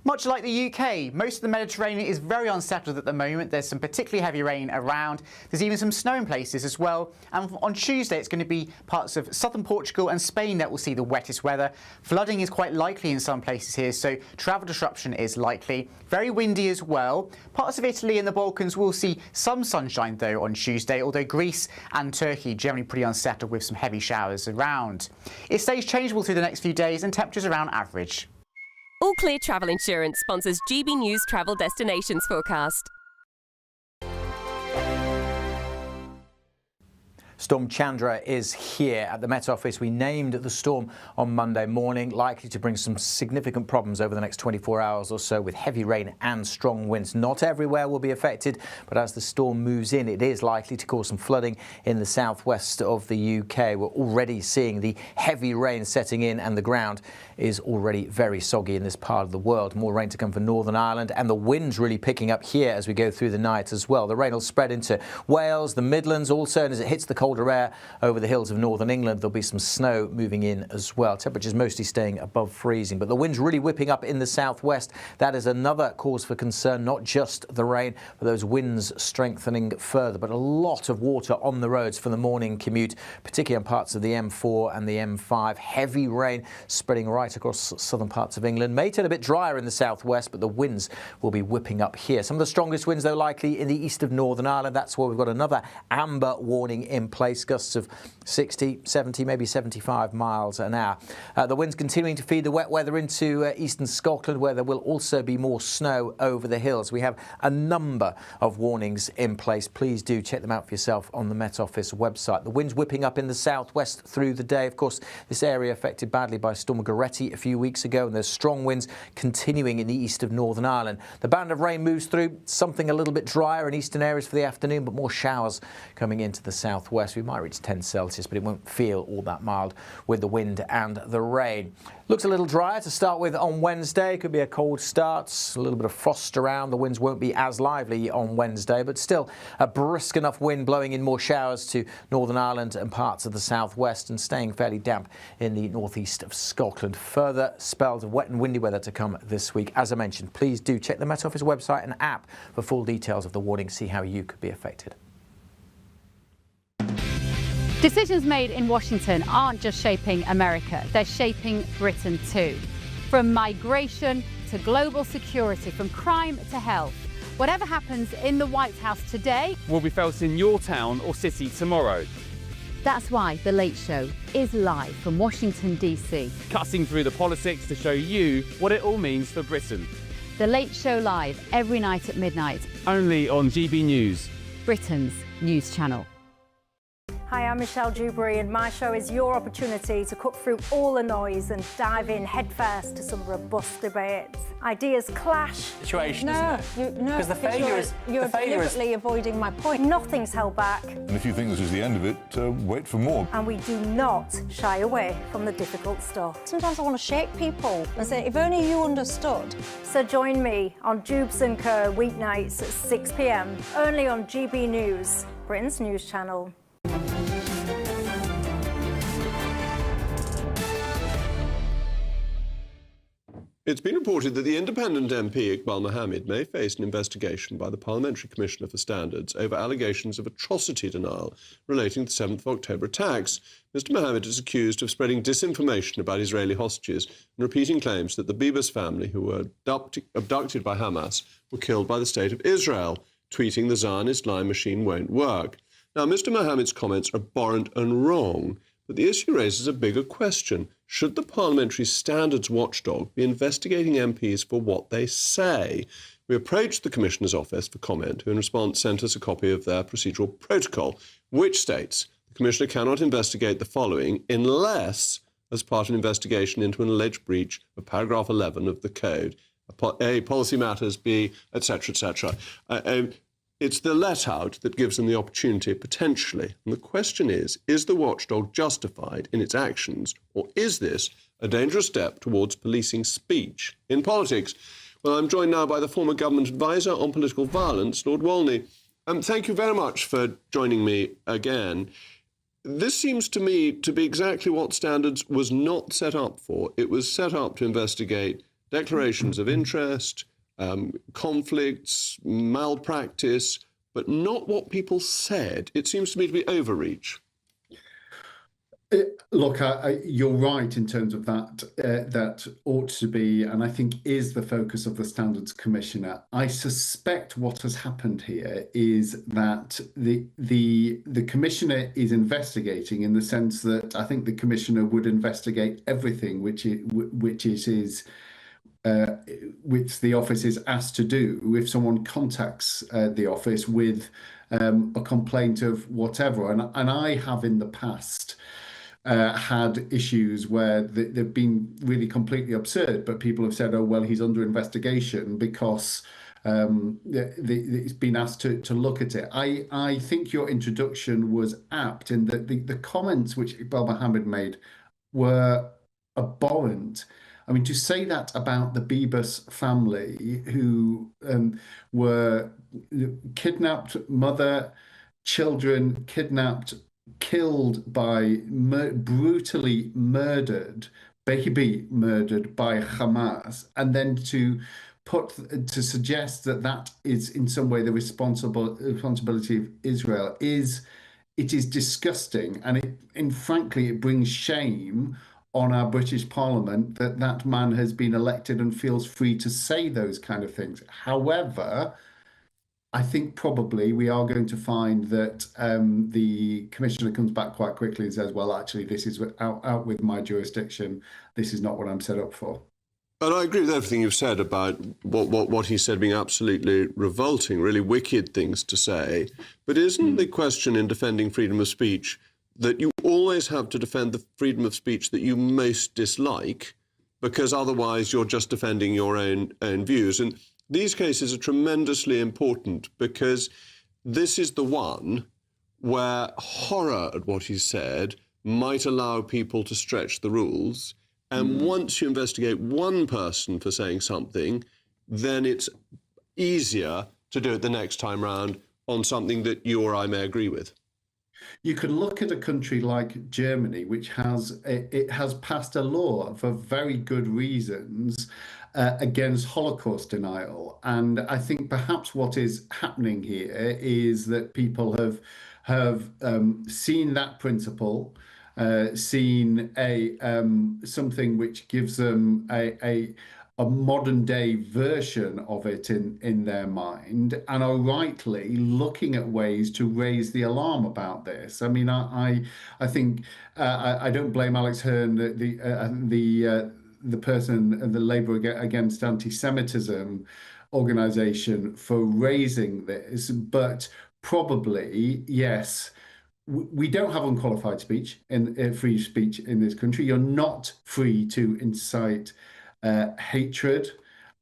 Speaker 24: Much like the UK, most of the Mediterranean is very unsettled at the moment. There's some particularly heavy rain around. There's even some snow in places as well. And on Tuesday, it's going to be parts of southern Portugal and Spain that will see the wettest weather. Flooding is quite likely in some places here, so travel disruption is likely. Very windy as well. Parts of Italy and the Balkans will see some sunshine, though, on Tuesday, although Greece and Turkey generally pretty unsettled with some heavy showers around. It stays changeable through the next few days and temperatures around average.
Speaker 23: All Clear Travel Insurance sponsors GB News Travel Destinations Forecast.
Speaker 25: Storm Chandra is here at the Met Office. We named the storm on Monday morning, likely to bring some significant problems over the next 24 hours or so with heavy rain and strong winds. Not everywhere will be affected, but as the storm moves in, it is likely to cause some flooding in the southwest of the UK. We're already seeing the heavy rain setting in and the ground is already very soggy in this part of the world. More rain to come for Northern Ireland and the winds really picking up here as we go through the night as well. The rain will spread into Wales, the Midlands also, and as it hits the colder air over the hills of northern England, there'll be some snow moving in as well. Temperatures mostly staying above freezing, but the wind's really whipping up in the southwest. That is another cause for concern, not just the rain, but those winds strengthening further. But a lot of water on the roads for the morning commute, particularly on parts of the M4 and the M5. Heavy rain spreading right across southern parts of England. May turn a bit drier in the southwest, but the winds will be whipping up here. Some of the strongest winds, though, likely in the east of Northern Ireland. That's where we've got another amber warning in place. place, gusts of 60, 70, maybe 75 miles an hour. The wind's continuing to feed the wet weather into eastern Scotland, where there will also be more snow over the hills. We have a number of warnings in place. Please do check them out for yourself on the Met Office website. The wind's whipping up in the southwest through the day. Of course, this area affected badly by Storm Goretti a few weeks ago, and there's strong winds continuing in the east of Northern Ireland. The band of rain moves through, something a little bit drier in eastern areas for the afternoon, but more showers coming into the southwest. We might reach 10 Celsius, but it won't feel all that mild with the wind and the rain. Looks a little drier to start with on Wednesday. Could be a cold start, a little bit of frost around. The winds won't be as lively on Wednesday, but still a brisk enough wind blowing in more showers to Northern Ireland and parts of the southwest, and staying fairly damp in the northeast of Scotland. Further spells of wet and windy weather to come this week. As I mentioned, please do check the Met Office website and app for full details of the warning. See how you could be affected.
Speaker 14: Decisions made in Washington aren't just shaping America, they're shaping Britain too. From migration to global security, from crime to health. Whatever happens in the White House today
Speaker 3: will be felt in your town or city tomorrow.
Speaker 14: That's why The Late Show is live from Washington, D.C.
Speaker 3: Cutting through the politics to show you what it all means for Britain.
Speaker 14: The Late Show live every night at midnight.
Speaker 3: Only on GB News,
Speaker 14: Britain's news channel.
Speaker 5: Hi, I'm Michelle Dewberry, and my show is your opportunity to cut through all the noise and dive in headfirst to some robust debates. Ideas clash.
Speaker 7: Situation,
Speaker 5: no,
Speaker 7: isn't it?
Speaker 5: No,
Speaker 7: because the failure is
Speaker 5: you're deliberately avoiding my point. Nothing's held back.
Speaker 8: And if you think this is the end of it, wait for more.
Speaker 5: And we do not shy away from the difficult stuff. Sometimes I want to shake people and say, if only you understood. So join me on Jubes & Co. weeknights at 6 p.m. only on GB News, Britain's news channel.
Speaker 11: It's been reported that the independent MP Iqbal Mohammed may face an investigation by the Parliamentary Commissioner for Standards over allegations of atrocity denial relating to the 7th of October attacks. Mr Mohammed is accused of spreading disinformation about Israeli hostages and repeating claims that the Bibas family, who were abducted by Hamas, were killed by the State of Israel, tweeting the Zionist lie machine won't work. Now, Mr Mohammed's comments are abhorrent and wrong, but the issue raises a bigger question. Should the Parliamentary Standards Watchdog be investigating MPs for what they say? We approached the Commissioner's office for comment, who in response sent us a copy of their procedural protocol, which states the Commissioner cannot investigate the following unless, as part of an investigation into an alleged breach of paragraph 11 of the Code, A, policy matters, B, etc., etc. It's the let-out that gives them the opportunity, potentially. And the question is the watchdog justified in its actions, or is this a dangerous step towards policing speech in politics? Well, I'm joined now by the former government advisor on political violence, Lord Walney. Thank you very much for joining me again. This seems to me to be exactly what Standards was not set up for. It was set up to investigate declarations of interest, conflicts, malpractice, but not what people said. It seems to me to be overreach.
Speaker 10: Look, you're right in terms of that. That ought to be, and I think is the focus of the Standards Commissioner. I suspect what has happened here is that the Commissioner is investigating in the sense that I think the Commissioner would investigate everything which the office is asked to do if someone contacts the office with a complaint of whatever. And I have in the past had issues where they've been really completely absurd, but people have said, oh, well, he's under investigation because it's been asked to look at it. I think your introduction was apt in that the comments which Iqbal Mohammed made were abhorrent. I mean, to say that about the Bibas family, who were kidnapped, mother, children kidnapped, killed by, brutally murdered, baby murdered by Hamas, and then to suggest that is in some way the responsibility of Israel is disgusting, and frankly it brings shame on our British Parliament that man has been elected and feels free to say those kind of things. However, I think probably we are going to find that the commissioner comes back quite quickly and says, well, actually, this is out with my jurisdiction. This is not what I'm set up for.
Speaker 11: And I agree with everything you've said about what he said being absolutely revolting, really wicked things to say. But isn't the question in defending freedom of speech that you always have to defend the freedom of speech that you most dislike, because otherwise you're just defending your own views? And these cases are tremendously important because this is the one where horror at what he said might allow people to stretch the rules. And once you investigate one person for saying something, then it's easier to do it the next time round on something that you or I may agree with.
Speaker 10: You could look at a country like Germany, which has passed a law for very good reasons against Holocaust denial. And I think perhaps what is happening here is that people have seen that principle, seen something which gives them a modern day version of it in their mind, and are rightly looking at ways to raise the alarm about this. I mean, I think I don't blame Alex Hearn, the person, the Labour Against Anti-Semitism organisation, for raising this, but probably, yes, we don't have unqualified speech, free speech in this country. You're not free to incite hatred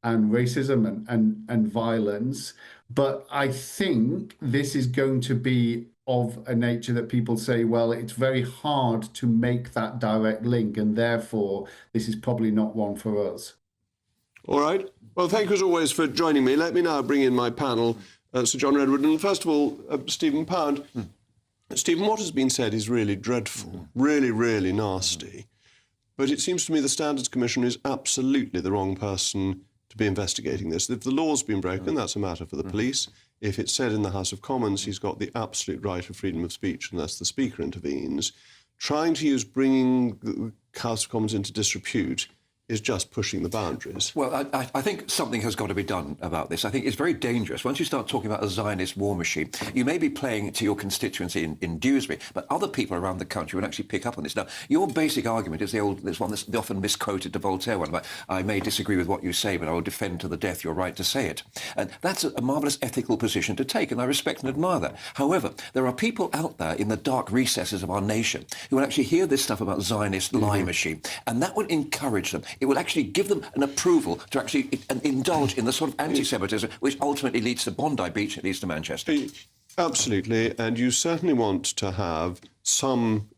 Speaker 10: and racism and violence. But I think this is going to be of a nature that people say, well, it's very hard to make that direct link, and therefore this is probably not one for us.
Speaker 11: All right. Well, thank you as always for joining me. Let me now bring in my panel, Sir John Redwood. And first of all, Stephen Pound. Stephen, what has been said is really dreadful, really, really nasty. But it seems to me the Standards Commissioner is absolutely the wrong person to be investigating this. If the law's been broken, that's a matter for the police. If it's said in the House of Commons, he's got the absolute right of freedom of speech unless the Speaker intervenes. Trying to use bringing the House of Commons into disrepute is just pushing the boundaries.
Speaker 4: Well, I think something has got to be done about this. I think it's very dangerous. Once you start talking about a Zionist war machine, you may be playing to your constituency in Dewsbury, but other people around the country will actually pick up on this. Now, your basic argument is the often misquoted to Voltaire one about, I may disagree with what you say, but I will defend to the death your right to say it. And that's a marvellous ethical position to take, and I respect and admire that. However, there are people out there in the dark recesses of our nation who will actually hear this stuff about Zionist lie machine, and that will encourage them. It will actually give them an approval to actually indulge in the sort of anti-Semitism which ultimately leads to Bondi Beach, it leads to Manchester.
Speaker 11: Absolutely, and you certainly want to have some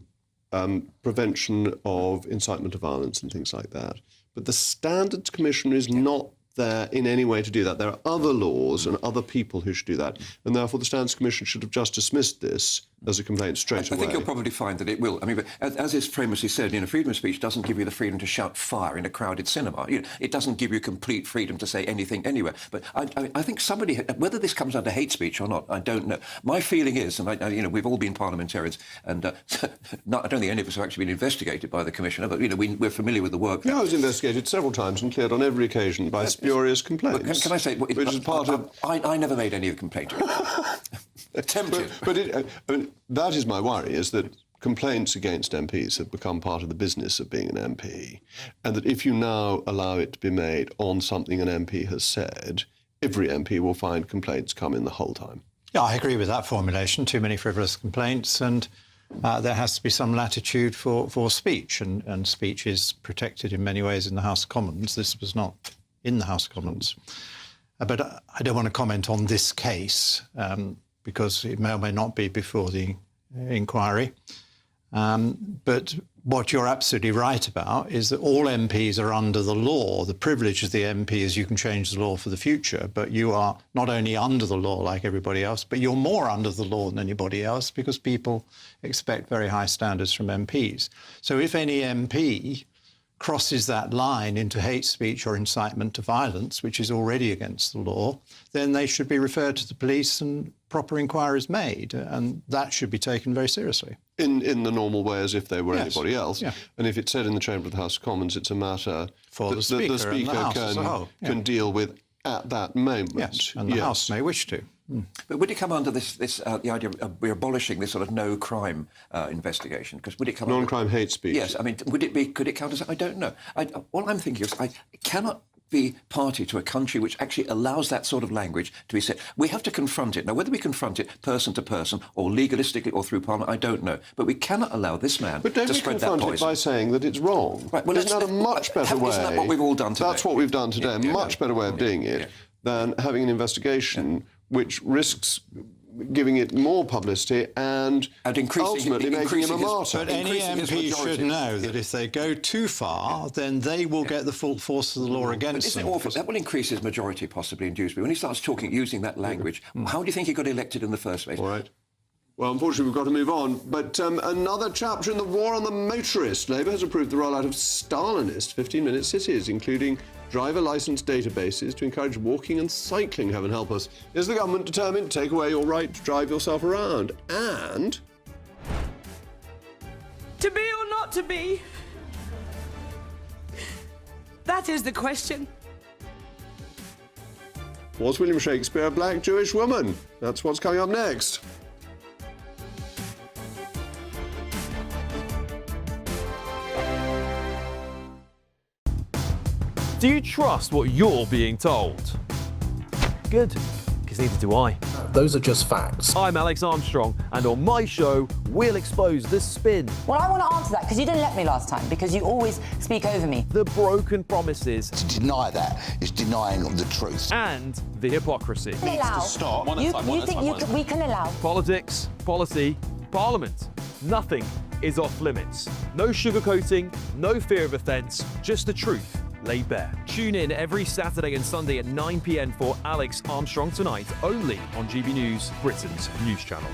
Speaker 11: prevention of incitement to violence and things like that. But the Standards Commissioner is not there in any way to do that. There are other laws and other people who should do that, and therefore the Standards Commission should have just dismissed this as a complaint straight away.
Speaker 4: I think you'll probably find that it will. I mean, but as is famously said, freedom of speech doesn't give you the freedom to shout fire in a crowded cinema. It doesn't give you complete freedom to say anything anywhere. But I think somebody, whether this comes under hate speech or not, I don't know. My feeling is, and we've all been parliamentarians, and I don't think any of us have actually been investigated by the Commissioner, but we're familiar with the work.
Speaker 11: Yeah, I was investigated several times and cleared on every occasion by spurious complaints.
Speaker 4: Can I say,
Speaker 11: which is part of...
Speaker 4: I never made any complaint. Attempted.
Speaker 11: But that is my worry, is that complaints against MPs have become part of the business of being an MP, and that if you now allow it to be made on something an MP has said, every MP will find complaints come in the whole time.
Speaker 7: Yeah, I agree with that formulation. Too many frivolous complaints, and there has to be some latitude for speech, and speech is protected in many ways in the House of Commons. This was not in the House of Commons. But I don't want to comment on this case, because it may or may not be before the inquiry. But what you're absolutely right about is that all MPs are under the law. The privilege of the MP is you can change the law for the future, but you are not only under the law like everybody else, but you're more under the law than anybody else, because people expect very high standards from MPs. So if any MP crosses that line into hate speech or incitement to violence, which is already against the law, then they should be referred to the police and proper inquiries made, and that should be taken very seriously.
Speaker 11: In the normal way, as if they were anybody else. Yeah. And if it's said in the Chamber of the House of Commons, it's a matter
Speaker 7: for the Speaker
Speaker 11: can deal with at that moment.
Speaker 7: Yes, and the House may wish to.
Speaker 4: But would it come under the idea of we're abolishing this sort of no crime investigation? Because would it come
Speaker 11: non-crime hate speech?
Speaker 4: Yes, I mean, could it count as? I don't know. All I'm thinking is I cannot be party to a country which actually allows that sort of language to be said. We have to confront it. Now, whether we confront it person to person or legalistically or through Parliament, I don't know. But we cannot allow this man
Speaker 11: but don't
Speaker 4: to
Speaker 11: we
Speaker 4: spread that
Speaker 11: confront
Speaker 4: poison.
Speaker 11: it by saying that it's wrong?
Speaker 4: Right, well,
Speaker 11: isn't that a much better way?
Speaker 4: Isn't that what we've all done today?
Speaker 11: That's what we've done today. A much better way of doing it than having an investigation which risks giving it more publicity and ultimately making him a martyr.
Speaker 7: But any MP should know that if they go too far, then they will get the full force of the law against them.
Speaker 4: Isn't it awful? That will increase his majority possibly in Dewsbury. When he starts using that language, how do you think he got elected in the first place?
Speaker 11: All right. Well, unfortunately, we've got to move on. But another chapter in the war on the motorist. Labour has approved the rollout of Stalinist 15-minute cities, including driver licence databases to encourage walking and cycling, heaven help us. Is the government determined to take away your right to drive yourself around? And...
Speaker 6: To be or not to be? That is the question.
Speaker 11: Was William Shakespeare a black Jewish woman? That's what's coming up next.
Speaker 12: Do you trust what you're being told? Good, because neither do I.
Speaker 22: Those are just facts.
Speaker 12: I'm Alex Armstrong, and on my show, we'll expose the spin.
Speaker 15: Well, I want to answer that, because you didn't let me last time, because you always speak over me.
Speaker 12: The broken promises.
Speaker 16: To deny that is denying the truth.
Speaker 12: And the hypocrisy.
Speaker 15: Needs to stop. You think we can allow?
Speaker 12: Politics, policy, Parliament. Nothing is off limits. No sugarcoating, no fear of offence, just the truth laid bare. Tune in every Saturday and Sunday at 9 p.m. for Alex Armstrong Tonight, only on GB News, Britain's news channel.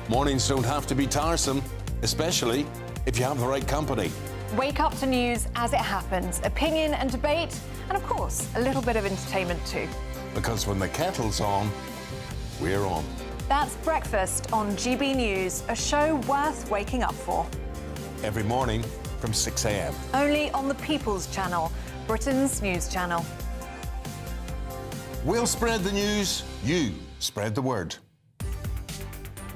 Speaker 17: Mornings don't have to be tiresome, especially if you have the right company.
Speaker 26: Wake up to news as it happens, opinion and debate, and of course, a little bit of entertainment too.
Speaker 17: Because when the kettle's on, we're on.
Speaker 26: That's Breakfast on GB News, a show worth waking up for.
Speaker 17: Every morning from 6 a.m.
Speaker 26: Only on the People's Channel, Britain's news channel.
Speaker 17: We'll spread the news, you spread the word.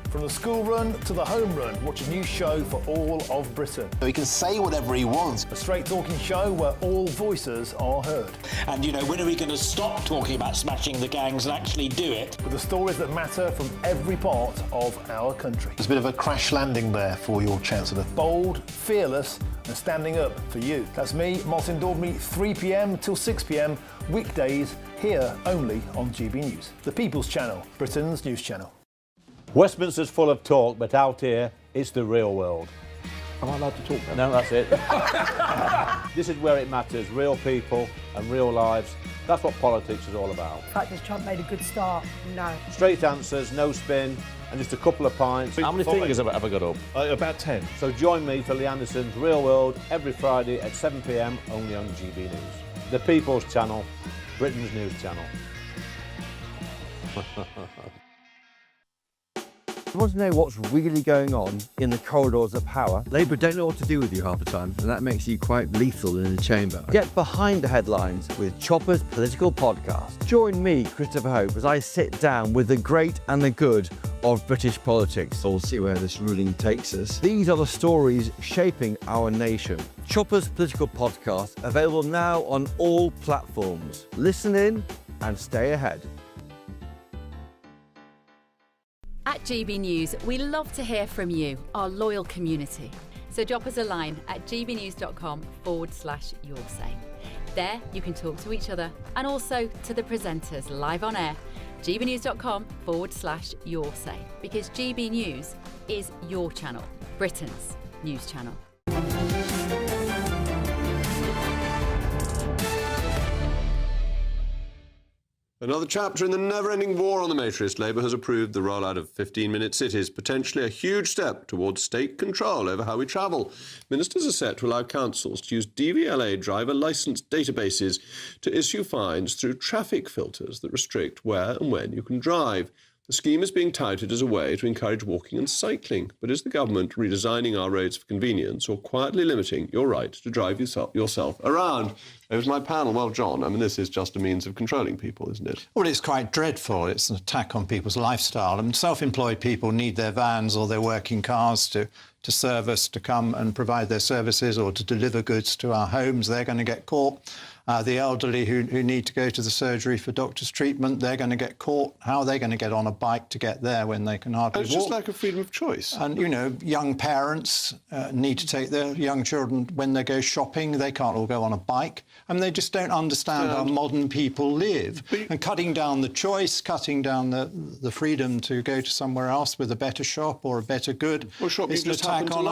Speaker 27: From the school run to the home run, watch a new show for all of Britain.
Speaker 16: He can say whatever he wants.
Speaker 27: A straight talking show where all voices are heard.
Speaker 28: And, you know, when are we going to stop talking about smashing the gangs and actually do it?
Speaker 27: With the stories that matter from every part of our country.
Speaker 22: There's a bit of a crash landing there for your Chancellor.
Speaker 27: Bold, fearless and standing up for you. That's me, Martin Daubney, 3 p.m. till 6 p.m, weekdays, here only on GB News. The People's Channel, Britain's news channel.
Speaker 29: Westminster's full of talk, but out here, it's the real world.
Speaker 27: Am I allowed to talk now?
Speaker 29: No, that's it. This is where it matters, real people and real lives. That's what politics is all about.
Speaker 30: The fact is Trump made a good start, no.
Speaker 29: Straight answers, no spin, and just a couple of pints. How many fingers have I got up?
Speaker 22: About 10.
Speaker 29: So join me for Lee Anderson's Real World every Friday at 7 p.m, only on GB News. The People's Channel, Britain's news channel.
Speaker 20: You want to know what's really going on in the corridors of power? Labour don't know what to do with you half the time, and that makes you quite lethal in the chamber. Get behind the headlines with Chopper's political podcast. Join me, Christopher Hope, as I sit down with the great and the good of British politics. We'll see where this ruling takes us. These are the stories shaping our nation. Chopper's political podcast, available now on all platforms. Listen in and stay ahead.
Speaker 14: At GB News, we love to hear from you, our loyal community. So drop us a line at gbnews.com/yoursay. There you can talk to each other and also to the presenters live on air. gbnews.com/yoursay, because GB News is your channel, Britain's news channel.
Speaker 11: Another chapter in the never-ending war on the motorist. Labour has approved the rollout of 15-minute cities, potentially a huge step towards state control over how we travel. Ministers are set to allow councils to use DVLA driver licence databases to issue fines through traffic filters that restrict where and when you can drive. The scheme is being touted as a way to encourage walking and cycling, but is the government redesigning our roads for convenience or quietly limiting your right to drive yourself around? There's my panel. Well, John, I mean, this is just a means of controlling people, isn't it?
Speaker 7: Well, it's quite dreadful. It's an attack on people's lifestyle. And self-employed people need their vans or their working cars to serve us, to come and provide their services or to deliver goods to our homes. They're going to get caught. The elderly who need to go to the surgery for doctor's treatment, they're going to get caught. How are they going to get on a bike to get there when they can hardly walk?
Speaker 11: It's just lack of freedom of choice.
Speaker 7: And, you know, young parents need to take their young children when they go shopping. They can't all go on a bike. I mean, they just don't understand how modern people live. And cutting down the choice, cutting down the freedom to go to somewhere else with a better shop or a better good is an attack on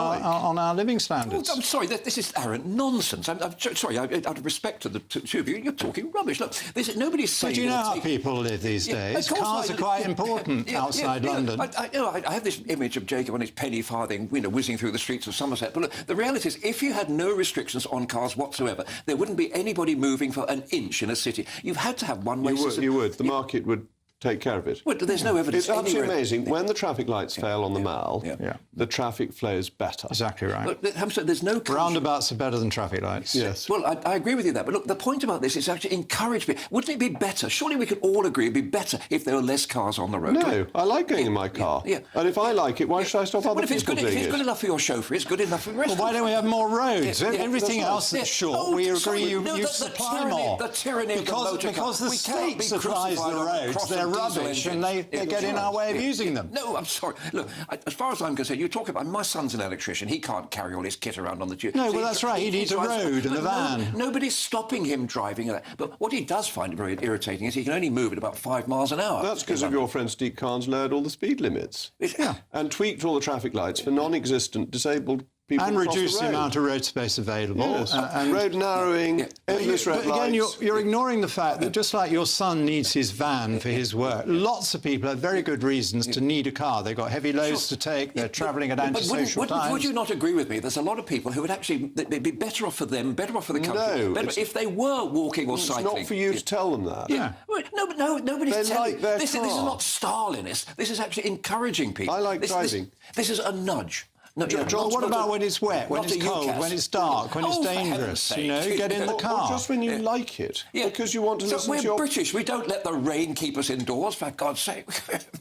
Speaker 7: our living standards.
Speaker 4: I'm sorry, this is arrant nonsense. I'm sorry, out of respect to the two of you, you're talking rubbish. Look, nobody's saying...
Speaker 7: But do you know how people live these days? Cars are quite important outside London.
Speaker 4: I have this image of Jacob on his penny farthing, you know, whizzing through the streets of Somerset. But look, the reality is, if you had no restrictions on cars whatsoever, there wouldn't be anybody moving for an inch in a city. You've had to have one-way system.
Speaker 11: You would. The market would take care of it.
Speaker 4: Well, there's no evidence.
Speaker 11: It's absolutely amazing. When the traffic lights fail on the Mall, the traffic flows better.
Speaker 7: Exactly right.
Speaker 4: Look, there's no...
Speaker 7: Roundabouts are better than traffic lights.
Speaker 11: Yes.
Speaker 4: Well, I agree with you there. But look, the point about this is actually encourage people. Wouldn't it be better? Surely we could all agree it'd be better if there were less cars on the road.
Speaker 11: No, I like going in my car. And if I like it, why should I stop other people doing it?
Speaker 4: If it's good enough for your chauffeur, it's good enough for the rest of us.
Speaker 7: Well, why don't we have more roads? Everything else that's short, we agree you supply more.
Speaker 4: The tyranny of the motor car.
Speaker 7: Because the state supplies the roads, they're rubbish, and they get in our way of using them.
Speaker 4: No, I'm sorry. Look, as far as I'm concerned, you talk about... My son's an electrician. He can't carry all his kit around on the tube.
Speaker 7: No, well, that's right. He needs a road and a van.
Speaker 4: Nobody's stopping him driving. But what he does find very irritating is he can only move at about 5 miles an hour.
Speaker 11: That's because of your friend Steve Khan's lowered all the speed limits. And tweaked all the traffic lights for non-existent disabled people
Speaker 7: and reduce the amount of road space available.
Speaker 11: Yes. And road narrowing, endless red lights.
Speaker 7: Again, you're ignoring the fact that just like your son needs his van for his work, lots of people have very good reasons to need a car. They've got heavy loads to take, they're travelling at antisocial times.
Speaker 4: Would you not agree with me? There's a lot of people who would actually... It'd be better off for them, better off for the country.
Speaker 11: No,
Speaker 4: if they were walking or cycling.
Speaker 11: It's not for you to tell them that.
Speaker 4: No, nobody's telling... This is
Speaker 11: car.
Speaker 4: not Stalinist. This is actually encouraging people.
Speaker 11: I like driving.
Speaker 4: This is a nudge. No,
Speaker 7: John, what about when it's wet, when it's cold, when it's dark, when it's dangerous? You know, get in the car.
Speaker 11: Or just when you like it, because you want to listen to your...
Speaker 4: We're British. We don't let the rain keep us indoors, for God's sake.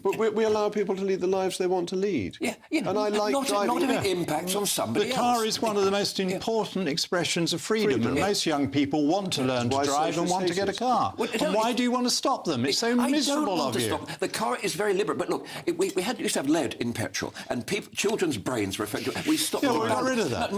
Speaker 11: But we allow people to lead the lives they want to lead. And I like driving.
Speaker 4: Not if it impacts on somebody else.
Speaker 7: The car is one of the most important expressions of freedom, and most young people want to learn to drive and want to get a car. And why do you want to stop them? It's so miserable of you.
Speaker 4: The car is very liberal, but look, we used to have lead in petrol, and children's brains were affected. We stopped.
Speaker 7: We got rid of that.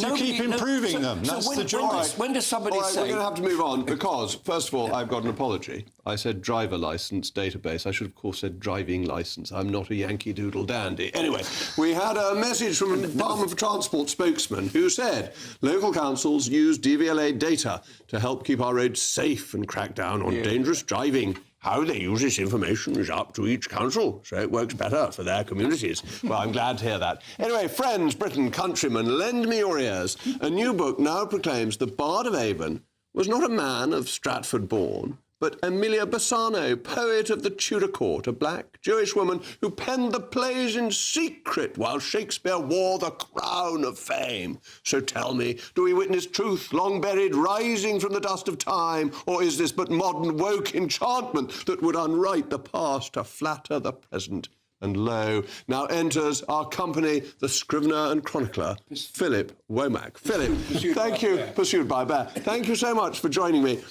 Speaker 7: You keep improving them. That's the joy.
Speaker 4: When does somebody say...
Speaker 11: We're going to have to move on because, first of all, I've got an apology. I said driver licence database. I should, of course, said driving licence. I'm not a Yankee Doodle dandy. Anyway, we had a message from a Department for Transport spokesman who said local councils use DVLA data to help keep our roads safe and crack down on dangerous driving. How they use this information is up to each council, so it works better for their communities. Well, I'm glad to hear that. Anyway, friends, Britain, countrymen, lend me your ears. A new book now proclaims the Bard of Avon was not a man of Stratford born, but Emilia Bassano, poet of the Tudor court, a black Jewish woman who penned the plays in secret while Shakespeare wore the crown of fame. So tell me, do we witness truth long buried rising from the dust of time, or is this but modern woke enchantment that would unwrite the past to flatter the present? And lo, now enters our company, the scrivener and chronicler, Philip Womack. Philip, thank you, pursued by a bear. Thank you so much for joining me.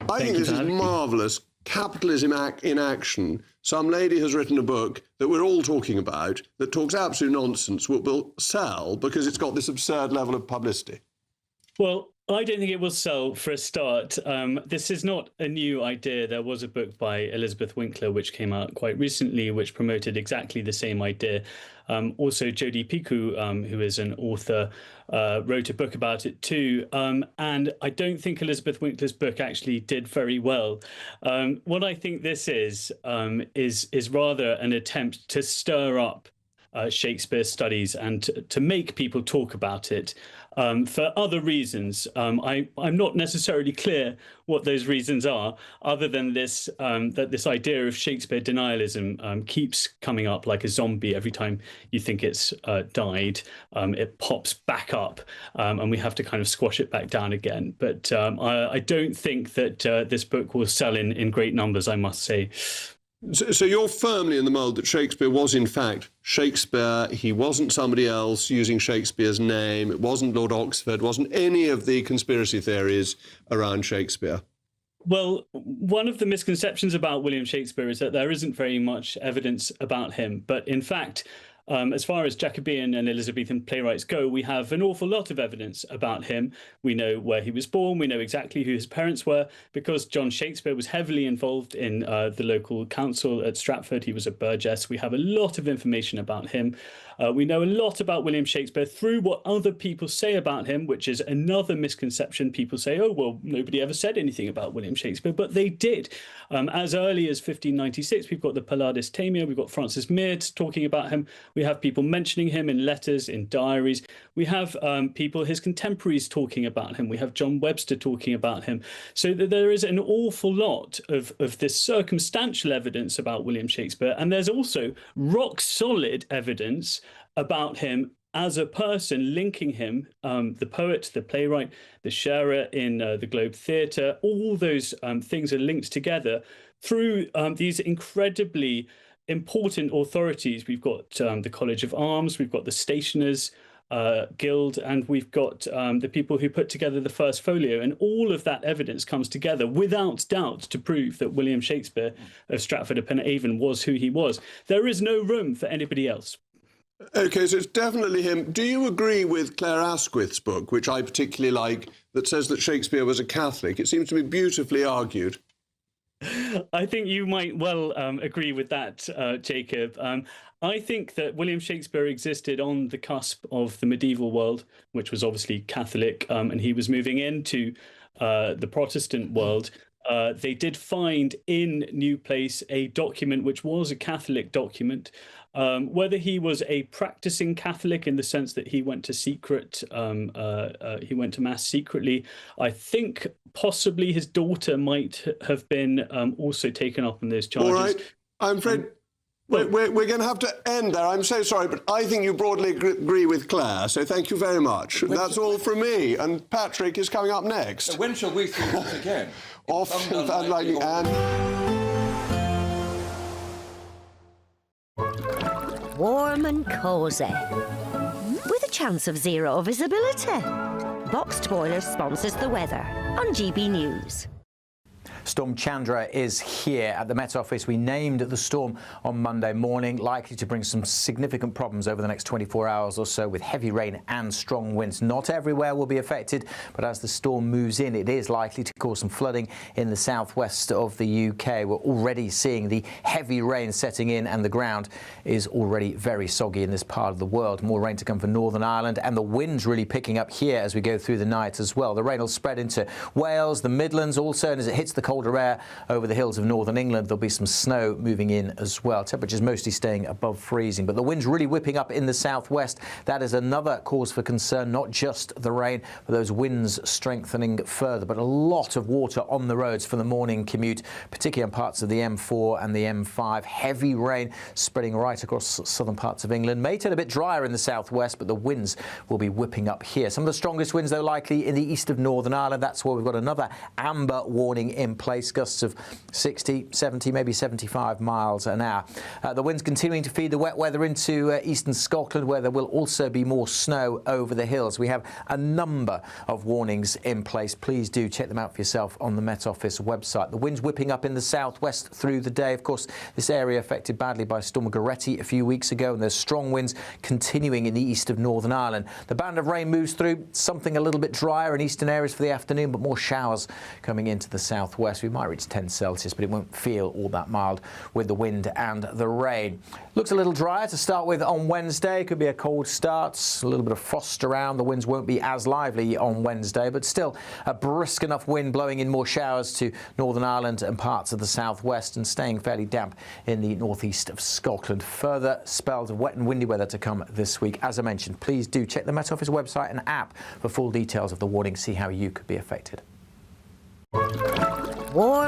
Speaker 11: I think this is marvellous. Capitalism in action. Some lady has written a book that we're all talking about that talks absolute nonsense, will sell because it's got this absurd level of publicity.
Speaker 1: Well, I don't think it will sell for a start. This is not a new idea. There was a book by Elizabeth Winkler which came out quite recently which promoted exactly the same idea. Also, Jodie Picoult, who is an author, wrote a book about it too. And I don't think Elizabeth Winkler's book actually did very well. What I think this is rather an attempt to stir up Shakespeare studies and to make people talk about it for other reasons. I'm not necessarily clear what those reasons are, other than this that this idea of Shakespeare denialism keeps coming up like a zombie. Every time you think it's died, it pops back up, and we have to kind of squash it back down again. But I don't think that this book will sell in great numbers, I must say.
Speaker 11: So you're firmly in the mould that Shakespeare was, in fact, Shakespeare. He wasn't somebody else using Shakespeare's name. It wasn't Lord Oxford. It wasn't any of the conspiracy theories around Shakespeare.
Speaker 1: Well, one of the misconceptions about William Shakespeare is that there isn't very much evidence about him. But in fact, as far as Jacobean and Elizabethan playwrights go, we have an awful lot of evidence about him. We know where he was born. We know exactly who his parents were, because John Shakespeare was heavily involved in the local council at Stratford. He was a burgess. We have a lot of information about him. We know a lot about William Shakespeare through what other people say about him, which is another misconception. People say, oh, well, nobody ever said anything about William Shakespeare, but they did. As early as 1596, we've got the Pallades Tamia, we've got Francis Mead talking about him. We have people mentioning him in letters, in diaries. We have people, his contemporaries, talking about him. We have John Webster talking about him. So there is an awful lot of this circumstantial evidence about William Shakespeare. And there's also rock solid evidence about him as a person, linking him, the poet, the playwright, the sharer in the Globe Theatre. All those things are linked together through these incredibly important authorities. We've got the College of Arms, we've got the Stationers Guild, and we've got the people who put together the first folio. And all of that evidence comes together without doubt to prove that William Shakespeare of Stratford-upon-Avon was who he was. There is no room for anybody else.
Speaker 11: OK, so it's definitely him. Do you agree with Claire Asquith's book, which I particularly like, that says that Shakespeare was a Catholic? It seems to be beautifully argued.
Speaker 1: I think you might well agree with that, Jacob. I think that William Shakespeare existed on the cusp of the medieval world, which was obviously Catholic, and he was moving into the Protestant world. They did find in New Place a document which was a Catholic document. Whether he was a practicing Catholic in the sense that he went to he went to mass secretly, I think possibly his daughter might have been also taken up on those charges.
Speaker 11: All right, I'm afraid we're going to have to end there. I'm so sorry, but I think you broadly agree with Claire, so thank you very much. That's all from me, and Patrick is coming up next.
Speaker 4: So when shall we see once again?
Speaker 11: Off and lightning and...
Speaker 2: Warm and cosy, with a chance of zero visibility. Boxed Boiler sponsors the weather on GB News.
Speaker 3: Storm Chandra is here at the Met Office. We named the storm on Monday morning, likely to bring some significant problems over the next 24 hours or so with heavy rain and strong winds. Not everywhere will be affected, but as the storm moves in, it is likely to cause some flooding in the southwest of the UK. We're already seeing the heavy rain setting in, and the ground is already very soggy in this part of the world. More rain to come for Northern Ireland, and the winds really picking up here as we go through the night as well. The rain will spread into Wales, the Midlands also, and as it hits the colder air over the hills of northern England, there'll be some snow moving in as well. Temperatures mostly staying above freezing, but the wind's really whipping up in the southwest. That is another cause for concern, not just the rain, but those winds strengthening further. But a lot of water on the roads for the morning commute, particularly on parts of the M4 and the M5. Heavy rain spreading right across southern parts of England. May turn a bit drier in the southwest, but the winds will be whipping up here. Some of the strongest winds, though, likely in the east of Northern Ireland. That's where we've got another amber warning in place. Gusts of 60, 70, maybe 75 miles an hour. The winds continuing to feed the wet weather into eastern Scotland, where there will also be more snow over the hills. We have a number of warnings in place. Please do check them out for yourself on the Met Office website. The winds whipping up in the southwest through the day. Of course, this area affected badly by Storm Goretti a few weeks ago, and there's strong winds continuing in the east of Northern Ireland. The band of rain moves through, something a little bit drier in eastern areas for the afternoon, but more showers coming into the southwest. southwest. We might reach 10 Celsius, but it won't feel all that mild with the wind and the rain. Looks a little drier to start with on Wednesday. Could be a cold start, a little bit of frost around. The winds won't be as lively on Wednesday, but still a brisk enough wind blowing in more showers to Northern Ireland and parts of the southwest, and staying fairly damp in the northeast of Scotland. Further spells of wet and windy weather to come this week. As I mentioned, please do check the Met Office website and app for full details of the warning. See how you could be affected.